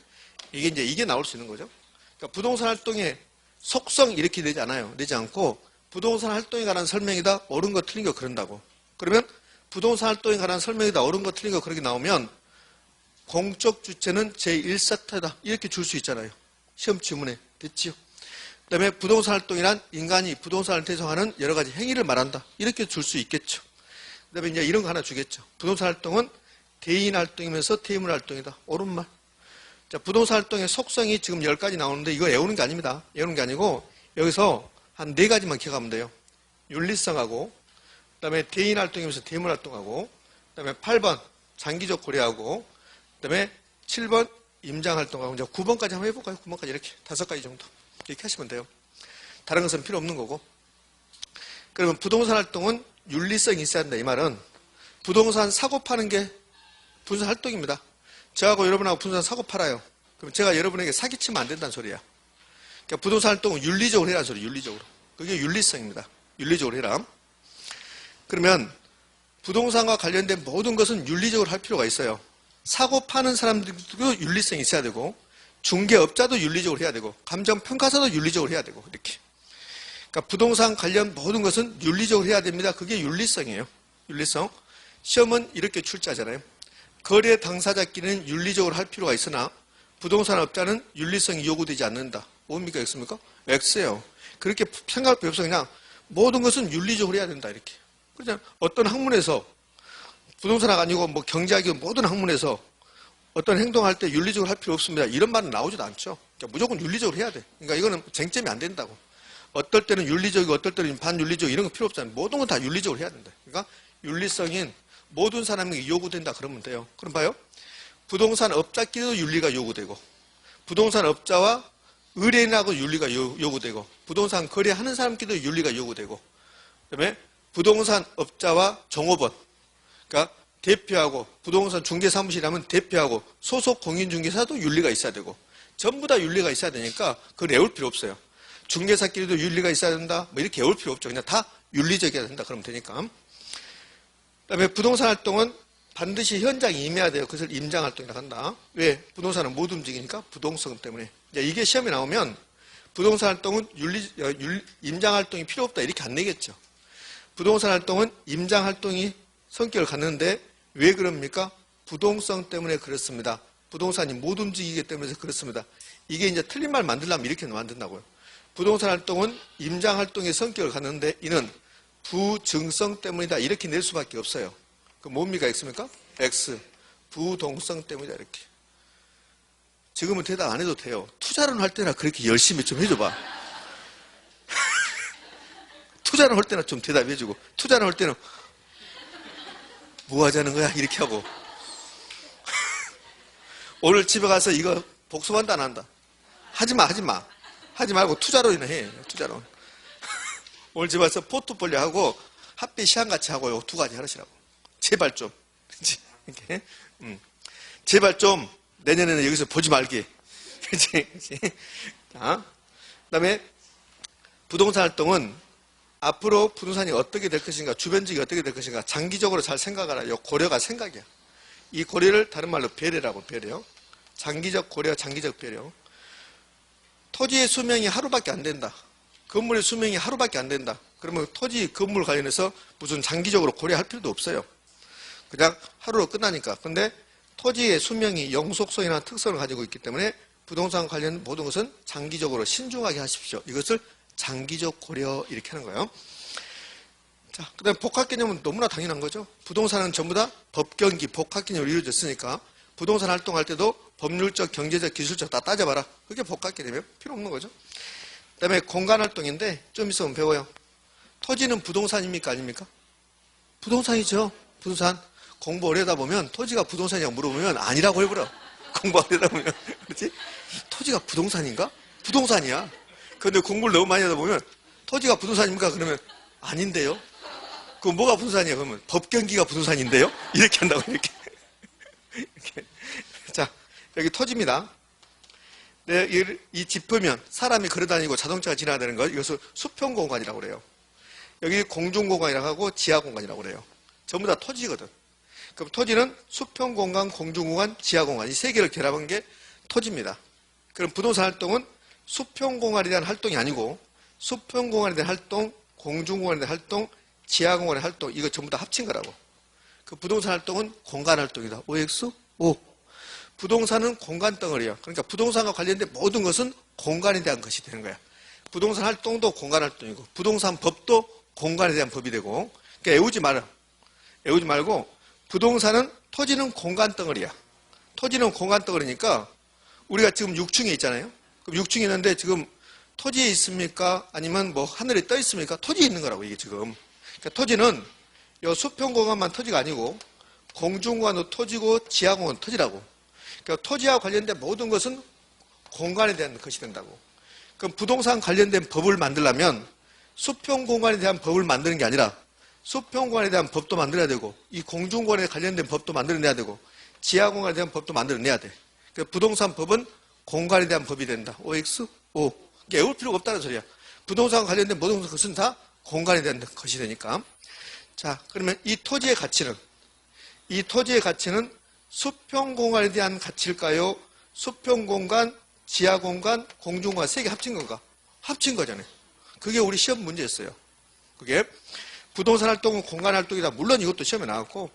이게 나올 수 있는 거죠. 그러니까 부동산 활동의 속성 이렇게 되지 않아요. 되지 않고 부동산 활동에 관한 설명이다. 옳은 거 틀린 거 그런다고. 그러면 부동산 활동에 관한 설명이다. 옳은 거 틀린 거 그렇게 나오면 공적 주체는 제1섹터다. 이렇게 줄 수 있잖아요. 시험 지문에. 됐지요? 그 다음에 부동산 활동이란 인간이 부동산을 대상하는 여러 가지 행위를 말한다. 이렇게 줄 수 있겠죠. 그 다음에 이제 이런 거 하나 주겠죠. 부동산 활동은 대인 활동이면서 대물 활동이다. 옳은 말. 자, 부동산 활동의 속성이 지금 10가지 나오는데 이거 외우는 게 아닙니다. 외우는 게 아니고 여기서 한 4가지만 기억하면 돼요. 윤리성하고 그다음에 대인 활동이면서 대물 활동하고, 그다음에 8번 장기적 고려하고, 그다음에 7번 임장 활동하고, 이제 9번까지 한번 해볼까요? 9번까지 이렇게 5가지 정도 이렇게 하시면 돼요. 다른 것은 필요 없는 거고. 그러면 부동산 활동은 윤리성이 있어야 한다. 이 말은 부동산 사고 파는 게 부동산 활동입니다. 저하고 여러분하고 부동산 사고 팔아요. 그럼 제가 여러분에게 사기치면 안 된다는 소리야. 그러니까 부동산 활동은 윤리적으로 해라는 소리. 윤리적으로. 그게 윤리성입니다. 윤리적으로 해라. 그러면 부동산과 관련된 모든 것은 윤리적으로 할 필요가 있어요. 사고 파는 사람들도 윤리성이 있어야 되고, 중개업자도 윤리적으로 해야 되고, 감정평가사도 윤리적으로 해야 되고, 이렇게. 그러니까 부동산 관련 모든 것은 윤리적으로 해야 됩니다. 그게 윤리성이에요. 윤리성. 시험은 이렇게 출제하잖아요. 거래 당사자끼리는 윤리적으로 할 필요가 있으나 부동산 업자는 윤리성이 요구되지 않는다. 뭡니까? X입니까? X예요. 그렇게 생각할 필요 없어. 그냥 모든 것은 윤리적으로 해야 된다. 이렇게. 그냥 어떤 학문에서 부동산학 아니고 뭐 경제학이고 모든 학문에서 어떤 행동할 때 윤리적으로 할 필요 없습니다. 이런 말은 나오지도 않죠. 그러니까 무조건 윤리적으로 해야 돼. 그러니까 이거는 쟁점이 안 된다고. 어떨 때는 윤리적이고 어떨 때는 반윤리적 이런 거 필요 없잖아요. 모든 건 다 윤리적으로 해야 된다. 그러니까 윤리성인 모든 사람에게 요구된다 그러면 돼요. 그럼 봐요. 부동산 업자끼리도 윤리가 요구되고, 부동산 업자와 의뢰인하고 윤리가 요구되고, 부동산 거래하는 사람끼리도 윤리가 요구되고, 그다음에 부동산 업자와 종업원, 그러니까 대표하고 부동산 중개사무실이라면 대표하고 소속 공인중개사도 윤리가 있어야 되고, 전부 다 윤리가 있어야 되니까 그걸 외울 필요 없어요. 중개사끼리도 윤리가 있어야 된다. 뭐 이렇게 외울 필요 없죠. 그냥 다 윤리적이어야 된다. 그러면 되니까. 그다음에 부동산 활동은 반드시 현장에 임해야 돼요. 그것을 임장 활동이라고 한다. 왜? 부동산은 못 움직이니까 부동성 때문에. 이게 시험에 나오면 부동산 활동은 임장 활동이 필요 없다 이렇게 안 내겠죠. 부동산 활동은 임장 활동이 성격을 갖는데 왜 그럽니까? 부동성 때문에 그렇습니다. 부동산이 못 움직이기 때문에 그렇습니다. 이게 이제 틀린 말 만들려면 이렇게 만든다고요. 부동산 활동은 임장 활동의 성격을 갖는데 이는 부증성 때문이다. 이렇게 낼 수밖에 없어요. 그 뭡니까? X입니까? X. 부동성 때문이다. 이렇게. 지금은 대답 안 해도 돼요. 투자론 할 때나 그렇게 열심히 좀 해줘봐. 투자론 할 때나 좀 대답해주고, 투자론 할 때는 뭐 하자는 거야? 이렇게 하고. 오늘 집에 가서 이거 복습한다 안 한다? 하지 마. 하지 말고 투자론이나 해. 투자론. 오늘 집에 가서 포트폴리오 하고 합계 시험 같이 하고 요 2가지 하시라고. 제발 좀. 이렇게. 제발 좀 내년에는 여기서 보지 말게. 그치? 자, 그다음에 부동산 활동은 앞으로 부동산이 어떻게 될 것인가, 주변지역이 어떻게 될 것인가, 장기적으로 잘 생각하라. 요 고려가 생각이야. 이 고려를 다른 말로 배려라고, 배려. 장기적 고려, 장기적 배려. 토지의 수명이 하루밖에 안 된다. 건물의 수명이 하루밖에 안 된다. 그러면 토지, 건물 관련해서 무슨 장기적으로 고려할 필요도 없어요. 그냥 하루로 끝나니까. 근데 토지의 수명이 영속성이나 특성을 가지고 있기 때문에 부동산 관련 모든 것은 장기적으로 신중하게 하십시오. 이것을 장기적 고려 이렇게 하는 거예요. 자, 그 다음에 복합 개념은 너무나 당연한 거죠. 부동산은 전부 다 법경기, 복합 개념으로 이루어졌으니까 부동산 활동할 때도 법률적, 경제적, 기술적 다 따져봐라. 그게 복합 개념이에요. 필요 없는 거죠. 그 다음에 공간 활동인데 좀 있으면 배워요. 토지는 부동산입니까? 아닙니까? 부동산이죠. 부동산. 공부 오래 하다 보면 토지가 부동산이냐고 물어보면 아니라고 해버려. 공부 오래 하다 보면. 그렇지? 토지가 부동산인가? 부동산이야. 그런데 공부를 너무 많이 하다 보면 토지가 부동산입니까? 그러면 아닌데요. 그럼 뭐가 부동산이야? 그러면 법경기가 부동산인데요? 이렇게 한다고 이렇게. 이렇게. 자, 여기 토지입니다. 네, 이 짚으면 사람이 걸어다니고 자동차가 지나다니는 것, 이것을 수평공간이라고 그래요. 여기 공중공간이라고 하고 지하공간이라고 그래요. 전부 다 토지거든. 그럼 토지는 수평공간, 공중공간, 지하공간 이 세 개를 결합한 게 토지입니다. 그럼 부동산 활동은 수평공간에 대한 활동이 아니고 수평공간에 대한 활동, 공중공간에 대한 활동, 지하공간의 활동 이거 전부 다 합친 거라고. 그 부동산 활동은 공간 활동이다. OX? O. 부동산은 공간 덩어리야. 그러니까 부동산과 관련된 모든 것은 공간에 대한 것이 되는 거야. 부동산 활동도 공간 활동이고 부동산 법도 공간에 대한 법이 되고 그러니까 애우지 말고 부동산은 토지는 공간 덩어리야. 토지는 공간 덩어리니까 우리가 지금 6층에 있잖아요. 그럼 6층에 있는데 지금 토지에 있습니까? 아니면 뭐 하늘에 떠 있습니까? 토지에 있는 거라고 이게 지금. 그러니까 토지는 요 수평공간만 토지가 아니고 공중공간도 토지고 지하공간도 토지라고. 그러니까 토지와 관련된 모든 것은 공간에 대한 것이 된다고. 그럼 부동산 관련된 법을 만들려면 수평공간에 대한 법을 만드는 게 아니라 수평공간에 대한 법도 만들어야 되고 이 공중공간에 관련된 법도 만들어내야 되고 지하공간에 대한 법도 만들어내야 돼. 그러니까 부동산 법은 공간에 대한 법이 된다. OX? O. 외울 필요가 없다는 소리야. 부동산 관련된 모든 것은 다 공간에 대한 것이 되니까. 자, 그러면 이 토지의 가치는 수평공간에 대한 가치일까요? 수평공간, 지하공간, 공중공간 세 개 합친 건가? 합친 거잖아요. 그게 우리 시험 문제였어요. 그게 부동산 활동은 공간 활동이다. 물론 이것도 시험에 나왔고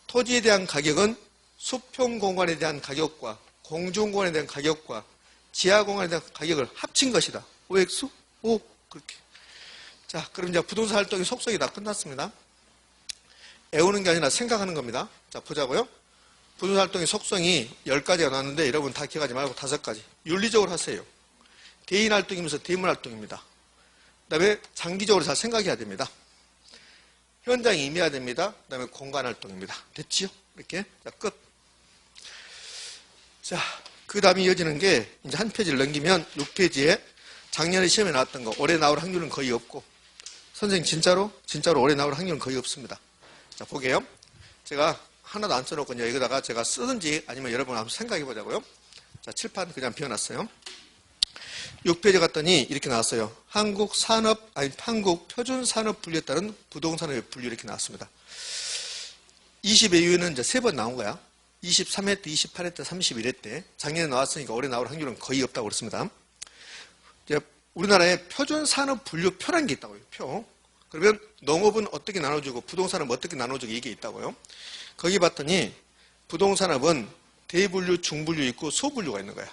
토지에 대한 가격은 수평공간에 대한 가격과 공중공간에 대한 가격과 지하공간에 대한 가격을 합친 것이다. OX? O. 그렇게. 자, 그럼 이제 부동산 활동의 속성이 다 끝났습니다. 외우는 게 아니라 생각하는 겁니다. 자, 보자고요. 부동산 활동의 속성이 10가지가 나왔는데 여러분 다 기억하지 말고 5가지. 윤리적으로 하세요. 대인 활동이면서 대물 활동입니다. 그 다음에 장기적으로 잘 생각해야 됩니다. 현장에 임해야 됩니다. 그 다음에 공간 활동입니다. 됐지요? 이렇게. 자, 끝. 자, 그 다음에 이어지는 게 이제 한 페이지를 넘기면 6페이지에 작년에 시험에 나왔던 거 올해 나올 확률은 거의 없고 선생님 진짜로 올해 나올 확률은 거의 없습니다. 자, 보게요. 제가 하나도 안 써놓고 이제 여기다가 제가 쓰든지 아니면 여러분 한번 생각해 보자고요. 자, 칠판 그냥 비워놨어요. 6페이지 갔더니 이렇게 나왔어요. 한국 표준 산업 분류에 따른 부동산의 분류 이렇게 나왔습니다. 20회 이후에는 이제 3번 나온 거야. 23회 때, 28회 때, 31회 때. 작년에 나왔으니까 올해 나올 확률은 거의 없다고 그랬습니다. 이제 우리나라에 표준 산업 분류표라는 게 있다고요. 표. 그러면 농업은 어떻게 나눠주고 부동산은 어떻게 나눠주고 이게 있다고요. 거기 봤더니 부동산업은 대분류, 중분류 있고 소분류가 있는 거야.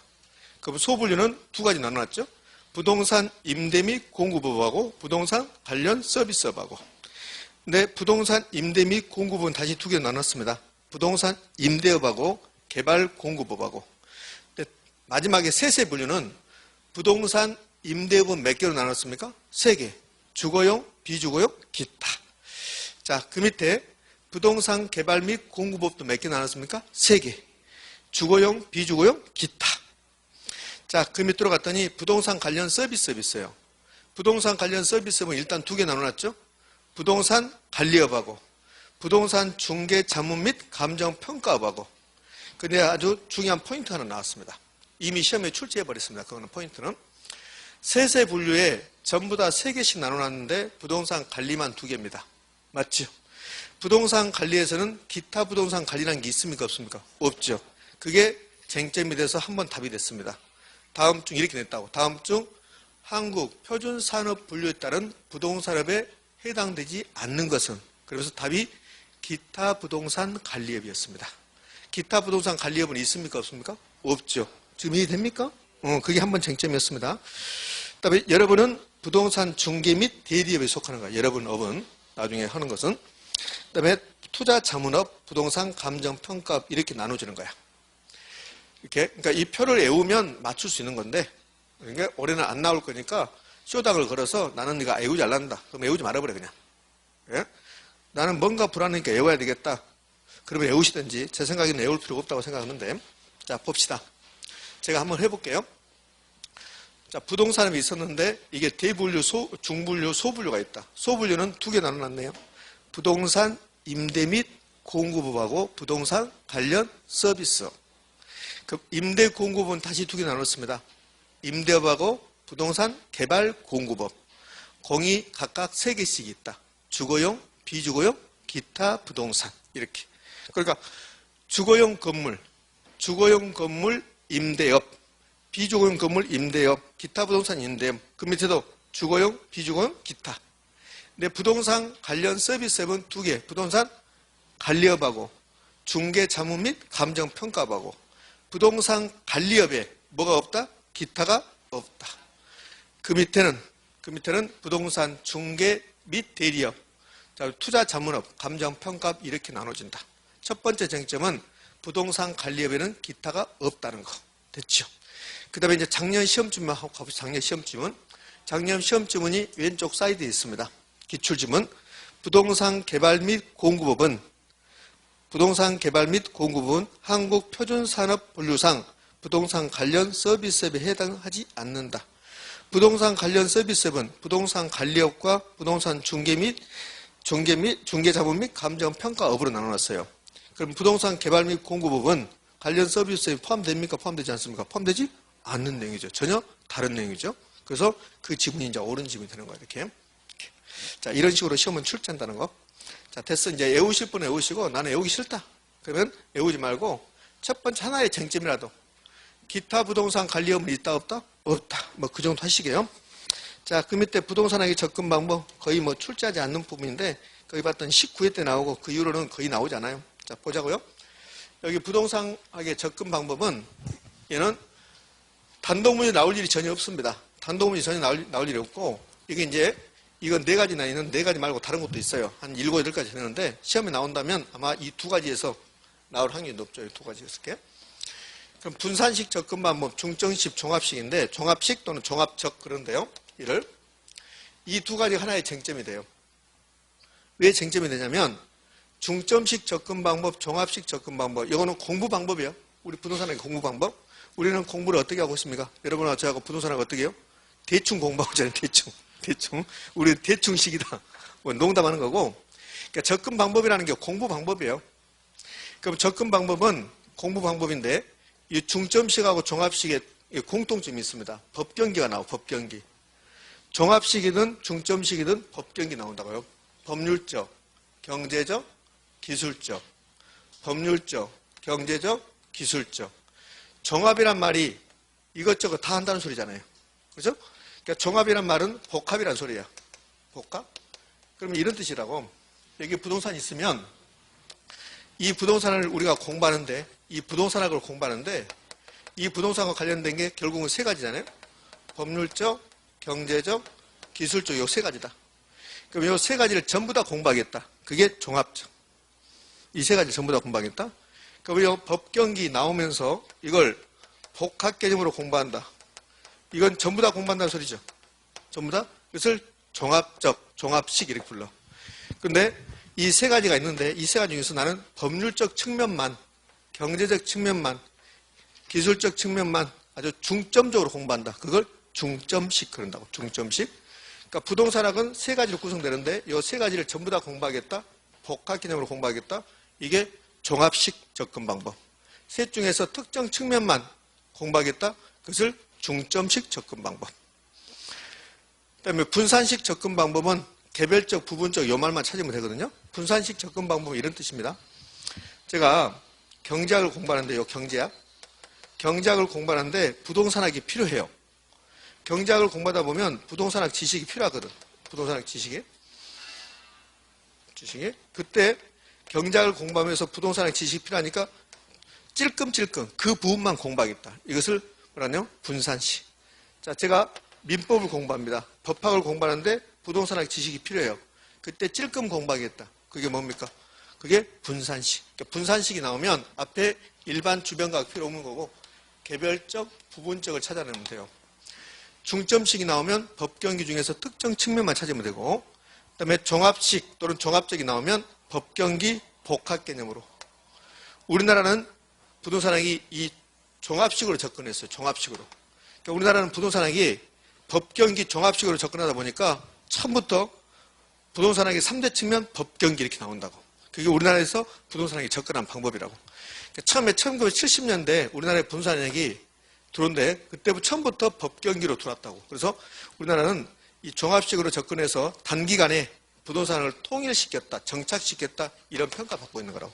그럼 소분류는 2가지 나눠놨죠. 부동산 임대 및 공급업하고 부동산 관련 서비스업하고. 근데 부동산 임대 및 공급업은 다시 2개 나눴습니다. 부동산 임대업하고 개발 공급업하고. 근데 마지막에 셋째 분류는 부동산 임대업은 몇 개로 나눴습니까? 3개. 주거용, 비주거용, 기타. 자, 그 밑에 부동산 개발 및 공급업도 몇 개 나눴습니까? 3개. 주거용, 비주거용, 기타. 자, 그 밑으로 갔더니 부동산 관련 서비스업이 있어요. 부동산 관련 서비스업은 일단 2개 나눠놨죠. 부동산 관리업하고 부동산 중개 자문 및 감정평가업하고. 근데 아주 중요한 포인트 하나 나왔습니다. 이미 시험에 출제해버렸습니다. 그거는 포인트는. 셋의 분류에 전부 다 3개씩 나눠놨는데 부동산 관리만 2개입니다. 맞죠? 부동산 관리에서는 기타 부동산 관리라는 게 있습니까? 없습니까? 없죠. 그게 쟁점이 돼서 한번 답이 됐습니다. 다음 중 이렇게 냈다고. 다음 중 한국 표준산업 분류에 따른 부동산업에 해당되지 않는 것은. 그래서 답이 기타 부동산 관리업이었습니다. 기타 부동산 관리업은 있습니까? 없습니까? 없죠. 지금 이해됩니까? 그게 한번 쟁점이었습니다. 그다음에 여러분은 부동산 중개 및 대리업에 속하는 거예요. 여러분 업은 나중에 하는 것은. 그다음에 투자 자문업, 부동산 감정평가업 이렇게 나눠지는 거야. 이렇게. 그러니까 이 표를 외우면 맞출 수 있는 건데, 그러니까 올해는 안 나올 거니까 쇼당을 걸어서 나는 네가 외우지 않는다. 그럼 외우지 말아버려 그냥. 예? 나는 뭔가 불안하니까 외워야 되겠다. 그러면 외우시든지 제 생각에는 외울 필요가 없다고 생각하는데. 자, 봅시다. 제가 한번 해볼게요. 자, 부동산업이 있었는데 이게 대분류, 중분류, 소분류가 있다. 소분류는 2개 나눠놨네요. 부동산 임대 및 공급업하고 부동산 관련 서비스업. 그 임대 공급은 다시 2개 나눴습니다. 임대업하고 부동산 개발 공급업. 공이 각각 3개씩 있다. 주거용, 비주거용, 기타 부동산. 이렇게. 그러니까 주거용 건물 임대업, 비주거용 건물 임대업, 기타 부동산 임대업. 그 밑에도 주거용, 비주거용, 기타. 근데 부동산 관련 서비스업은 2개. 부동산 관리업하고 중개 자문 및 감정평가업하고. 부동산 관리업에 뭐가 없다? 기타가 없다. 그 밑에는 부동산 중개 및 대리업, 투자 자문업, 감정평가업 이렇게 나눠진다. 첫 번째 쟁점은 부동산 관리업에는 기타가 없다는 거. 됐죠? 그 다음에 이제 작년 시험지문 하고 가보시죠. 작년 시험지문. 작년 시험지문이 왼쪽 사이드에 있습니다. 기출지문. 부동산 개발 및 공급업은 한국표준산업분류상 부동산 관련 서비스업에 해당하지 않는다. 부동산 관련 서비스업은 부동산 관리업과 부동산 중개자본 및 감정평가업으로 나눠놨어요. 그럼 부동산 개발 및 공급업은 관련 서비스에 포함됩니까? 포함되지 않습니까? 포함되지 않는 내용이죠. 전혀 다른 내용이죠. 그래서 그 지문이 이제 옳은 지문이 되는 거예요. 이렇게. 자, 이런 식으로 시험은 출제한다는 거. 자, 됐어. 이제 외우실 분 외우시고 나는 외우기 싫다. 그러면 외우지 말고 첫 번째 하나의 쟁점이라도 기타 부동산 관리업은 있다 없다? 없다. 뭐 그 정도 하시게요. 자, 그 밑에 부동산학의 접근 방법 거의 뭐 출제하지 않는 부분인데 거기 봤던 19회 때 나오고 그 이후로는 거의 나오지 않아요. 자, 보자고요. 여기 부동산학의 접근 방법은 얘는 단독문제 나올 일이 전혀 없습니다. 단독문제 전혀 나올 일이 없고 이게 이제 이건 4가지나 있는 4가지 말고 다른 것도 있어요. 한 7, 8가지 되는데 시험에 나온다면 아마 이 2가지에서 나올 확률이 높죠. 이 2가지 있을게요. 그럼 분산식 접근 방법, 중점식, 종합식인데 종합식 또는 종합적 그런데요. 이 2가지 하나의 쟁점이 돼요. 왜 쟁점이 되냐면 중점식 접근 방법, 종합식 접근 방법 이거는 공부 방법이에요. 우리 부동산의 공부 방법. 우리는 공부를 어떻게 하고 있습니까? 여러분하고 저하고 부동산하고 어떻게 해요? 대충 공부하고 있잖아요. 대충. 우리 대충식이다. 뭐 농담하는 거고. 그러니까 접근 방법이라는 게 공부 방법이에요. 그럼 접근 방법은 공부 방법인데 이 중점식하고 종합식에 공통점이 있습니다. 법경기가 나와요. 법경기. 종합식이든 중점식이든 법경기 나온다고요. 법률적, 경제적, 기술적. 법률적, 경제적, 기술적. 종합이란 말이 이것저것 다 한다는 소리잖아요. 그죠? 그러니까 종합이란 말은 복합이란 소리야. 복합? 그러면 이런 뜻이라고. 여기 부동산이 있으면 이 부동산을 우리가 공부하는데 이 부동산학을 공부하는데 이 부동산과 관련된 게 결국은 3가지잖아요. 법률적, 경제적, 기술적 요 3가지다. 그럼 요 3가지를 전부 다 공부하겠다. 그게 종합적. 이 3가지를 전부 다 공부하겠다. 그럼 요 법경기 나오면서 이걸 복합 개념으로 공부한다. 이건 전부 다 공부한다는 소리죠. 전부 다? 그것을 종합적, 종합식 이렇게 불러. 근데 이 3가지가 있는데 이 3가지 중에서 나는 법률적 측면만, 경제적 측면만, 기술적 측면만 아주 중점적으로 공부한다. 그걸 중점식 그런다고. 중점식. 그러니까 부동산학은 3가지로 구성되는데 이 3가지를 전부 다 공부하겠다. 복합 개념으로 공부하겠다. 이게 종합식 접근 방법. 셋 중에서 특정 측면만 공부하겠다. 그것을 중점식 접근 방법. 그다음에 분산식 접근 방법은 개별적, 부분적 요 말만 찾으면 되거든요. 분산식 접근 방법은 이런 뜻입니다. 제가 경제학을 공부하는데 요 경제학을 공부하는데 부동산학이 필요해요. 경제학을 공부하다 보면 부동산학 지식이 필요하거든. 부동산학 지식이. 그때 경제학을 공부하면서 부동산학 지식이 필요하니까 찔끔찔끔 그 부분만 공부하겠다. 이것을 뭐라냐? 분산식. 자, 제가 민법을 공부합니다. 법학을 공부하는데 부동산학 지식이 필요해요. 그때 찔끔 공부하겠다. 그게 뭡니까? 그게 분산식. 그러니까 분산식이 나오면 앞에 일반 주변과학 필요 없는 거고 개별적, 부분적을 찾아내면 돼요. 중점식이 나오면 법경기 중에서 특정 측면만 찾으면 되고 그다음에 종합식 또는 종합적이 나오면 법경기 복합 개념으로. 우리나라는 부동산학이 이 종합식으로 접근했어요. 종합식으로. 그러니까 우리나라는 부동산학이 법경기 종합식으로 접근하다 보니까 처음부터 부동산학의 3대 측면 법경기 이렇게 나온다고. 그게 우리나라에서 부동산학이 접근한 방법이라고. 그러니까 처음에 1970년대 우리나라의 부동산학이 들어온데 그때부터 처음부터 법경기로 들어왔다고. 그래서 우리나라는 이 종합식으로 접근해서 단기간에 부동산을 통일시켰다, 정착시켰다 이런 평가받고 있는 거라고.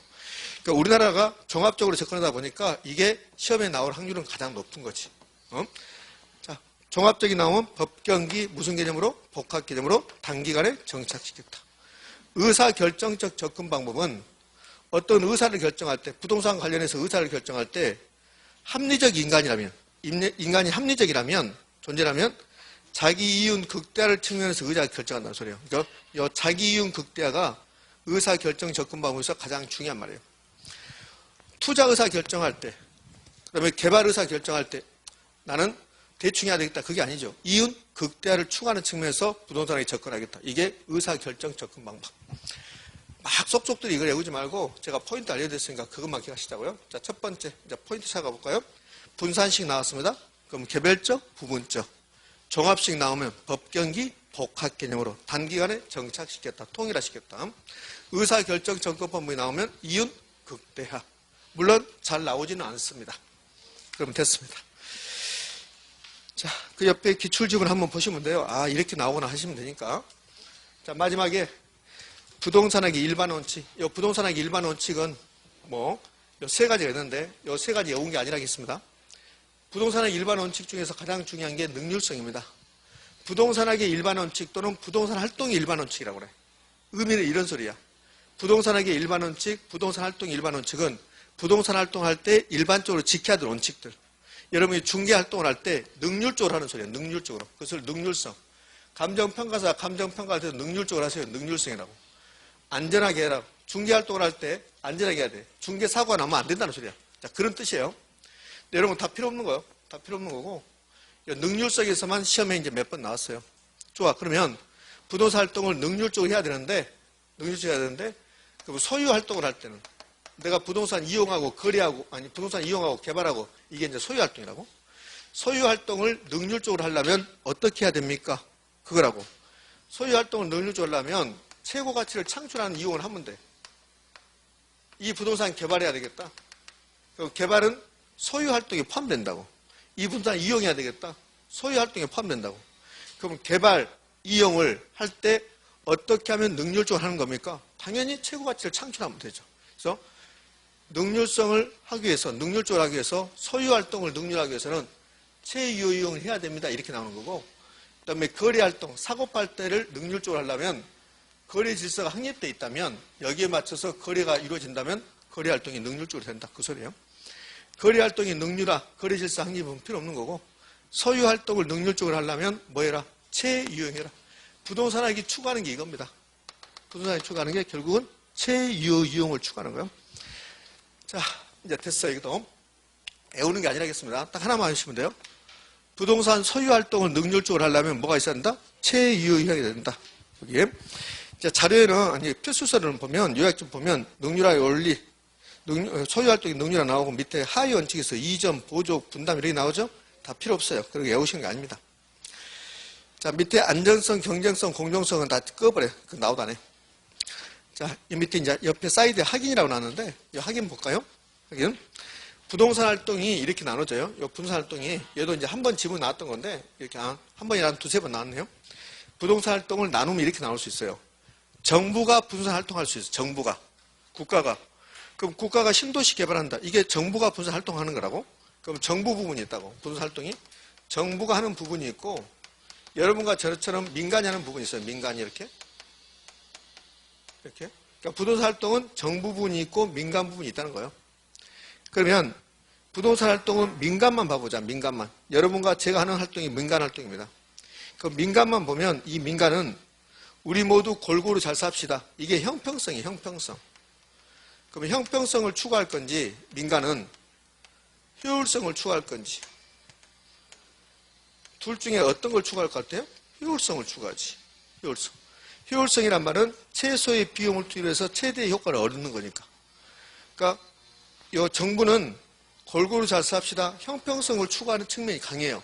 그러니까 우리나라가 종합적으로 접근하다 보니까 이게 시험에 나올 확률은 가장 높은 거지. 자, 종합적이 나오면 법경기 무슨 개념으로? 복합 개념으로 단기간에 정착시켰다. 의사결정적 접근 방법은 어떤 의사를 결정할 때, 부동산 관련해서 의사를 결정할 때 합리적 인간이라면, 인간이 합리적이라면, 존재라면 자기 이윤 극대화를 측면에서 의사가 결정한다는 소리예요. 그러니까 이 자기 이윤 극대화가 의사결정 접근 방법에서 가장 중요한 말이에요. 투자 의사 결정할 때, 그다음에 개발 의사 결정할 때 나는 대충 해야 되겠다. 그게 아니죠. 이윤 극대화를 추구하는 측면에서 부동산에 접근하겠다. 이게 의사결정 접근 방법. 막 속속들이 이걸 외우지 말고 제가 포인트 알려드렸으니까 그것만 기억하시자고요. 자, 첫 번째 이제 포인트 찾아가 볼까요? 분산식 나왔습니다. 그럼 개별적, 부분적, 종합식 나오면 법경기, 복합 개념으로 단기간에 정착시켰다, 통일화시켰다. 의사결정 접근법이 나오면 이윤 극대화. 물론 잘 나오지는 않습니다. 그럼 됐습니다. 자, 그 옆에 기출집을 한번 보시면 돼요. 아, 이렇게 나오거나 하시면 되니까. 자, 마지막에 부동산학의 일반 원칙. 이 부동산학의 일반 원칙은 요 세 가지가 있는데, 요 세 가지 외운 게 아니라겠습니다. 부동산학의 일반 원칙 중에서 가장 중요한 게 능률성입니다. 부동산학의 일반 원칙 또는 부동산 활동의 일반 원칙이라고 그래. 의미는 이런 소리야. 부동산학의 일반 원칙, 부동산 활동의 일반 원칙은 부동산 활동할 때 일반적으로 지켜야 될 원칙들. 여러분이 중개 활동을 할 때 능률적으로 하는 소리예요. 능률적으로. 그것을 능률성. 감정평가사 감정평가할 때도 능률적으로 하세요. 능률성이라고. 안전하게 해라. 중개 활동을 할 때 안전하게 해야 돼. 중개 사고가 나면 안 된다는 소리야. 자, 그런 뜻이에요. 근데 여러분 다 필요 없는 거예요. 다 필요 없는 거고. 능률성에서만 시험에 이제 몇 번 나왔어요. 좋아. 그러면 부동산 활동을 능률적으로 해야 되는데, 그럼 소유 활동을 할 때는 내가 부동산 이용하고 거래하고, 아니, 부동산 이용하고 개발하고, 이게 이제 소유 활동이라고. 소유 활동을 능률적으로 하려면 어떻게 해야 됩니까? 그거라고. 소유 활동을 능률적으로 하려면 최고 가치를 창출하는 이용을 하면 돼. 이 부동산 개발해야 되겠다. 그리고 개발은 소유 활동에 포함된다고. 이 부동산 이용해야 되겠다. 소유 활동에 포함된다고. 그럼 개발, 이용을 할 때 어떻게 하면 능률적으로 하는 겁니까? 당연히 최고 가치를 창출하면 되죠. 그래서 능률성을 하기 위해서, 능률적으로 하기 위해서 소유 활동을 능률하기 위해서는 최유 이용을 해야 됩니다. 이렇게 나오는 거고, 그 다음에 거래 활동, 사고팔 때를 능률적으로 하려면 거래 질서가 확립되어 있다면 여기에 맞춰서 거래가 이루어진다면 거래 활동이 능률적으로 된다. 그 소리예요. 거래 활동이 능률화, 거래 질서 확립은 필요 없는 거고, 소유 활동을 능률적으로 하려면 뭐 해라? 최유용해라. 부동산학이 추구하는 게 이겁니다. 부동산학이 추구하는 게 결국은 최유용을 추구하는 거예요. 자, 이제 됐어요. 이것도 외우는 게 아니라겠습니다. 딱 하나만 하시면 돼요. 부동산 소유 활동을 능률적으로 하려면 뭐가 있어야 된다? 최유용해야 된다. 여기에. 자, 자료에는, 아니, 필수서를 보면, 요약좀 보면, 능률화의 원리, 소유 활동이 능률화 나오고 밑에 하위 원칙에서 이전, 보조, 분담 이렇게 나오죠? 다 필요 없어요. 그렇게 외우시는 게 아닙니다. 자, 밑에 안전성, 경쟁성, 공정성은 다 꺼버려요. 그 나오다네. 자, 이 밑에 이제 옆에 사이드에 확인이라고 나왔는데, 이 확인 볼까요? 확인. 부동산 활동이 이렇게 나눠져요. 이 부동산 활동이, 얘도 이제 한 번 지분 나왔던 건데, 이렇게 한 번이나 두세 번 나왔네요. 부동산 활동을 나누면 이렇게 나올 수 있어요. 정부가 부동산 활동할 수 있어요. 정부가. 국가가. 그럼 국가가 신도시 개발한다. 이게 정부가 부동산 활동하는 거라고? 그럼 정부 부분이 있다고. 부동산 활동이. 정부가 하는 부분이 있고, 여러분과 저처럼 민간이 하는 부분이 있어요. 민간이 이렇게. 이렇게. 그러니까 부동산 활동은 정부 부분이 있고 민간 부분이 있다는 거예요. 그러면 부동산 활동은 민간만 봐보자. 민간만. 여러분과 제가 하는 활동이 민간 활동입니다. 그 민간만 보면 이 민간은 우리 모두 골고루 잘 삽시다. 이게 형평성이에요. 형평성. 그러면 형평성을 추구할 건지 민간은 효율성을 추구할 건지 둘 중에 어떤 걸 추구할 것 같아요? 효율성을 추구하지. 효율성. 효율성이란 말은 최소의 비용을 투입해서 최대의 효과를 얻는 거니까. 그러니까 이 정부는 골고루 잘 삽시다. 형평성을 추구하는 측면이 강해요.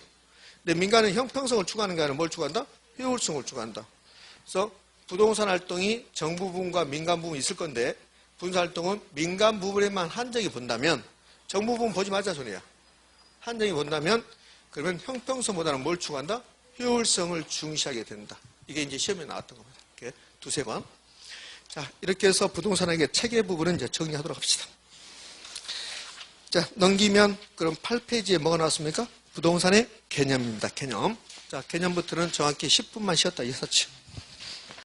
근데 민간은 형평성을 추구하는 게 아니라 뭘 추구한다? 효율성을 추구한다. 그래서 부동산 활동이 정부 부분과 민간 부분이 있을 건데 부동산 활동은 민간 부분에만 한정이 본다면 정부 부분 보지 말자 소리야. 한정이 본다면 그러면 형평성보다는 뭘 추구한다? 효율성을 중시하게 된다. 이게 이제 시험에 나왔던 겁니다. 이렇게 두세 번. 자, 이렇게 해서 부동산학의 체계 부분은 이제 정리하도록 합시다. 자, 넘기면 그럼 8페이지에 뭐가 나왔습니까? 부동산의 개념입니다. 개념. 자, 개념부터는 정확히 10분만 쉬었다. 이사치.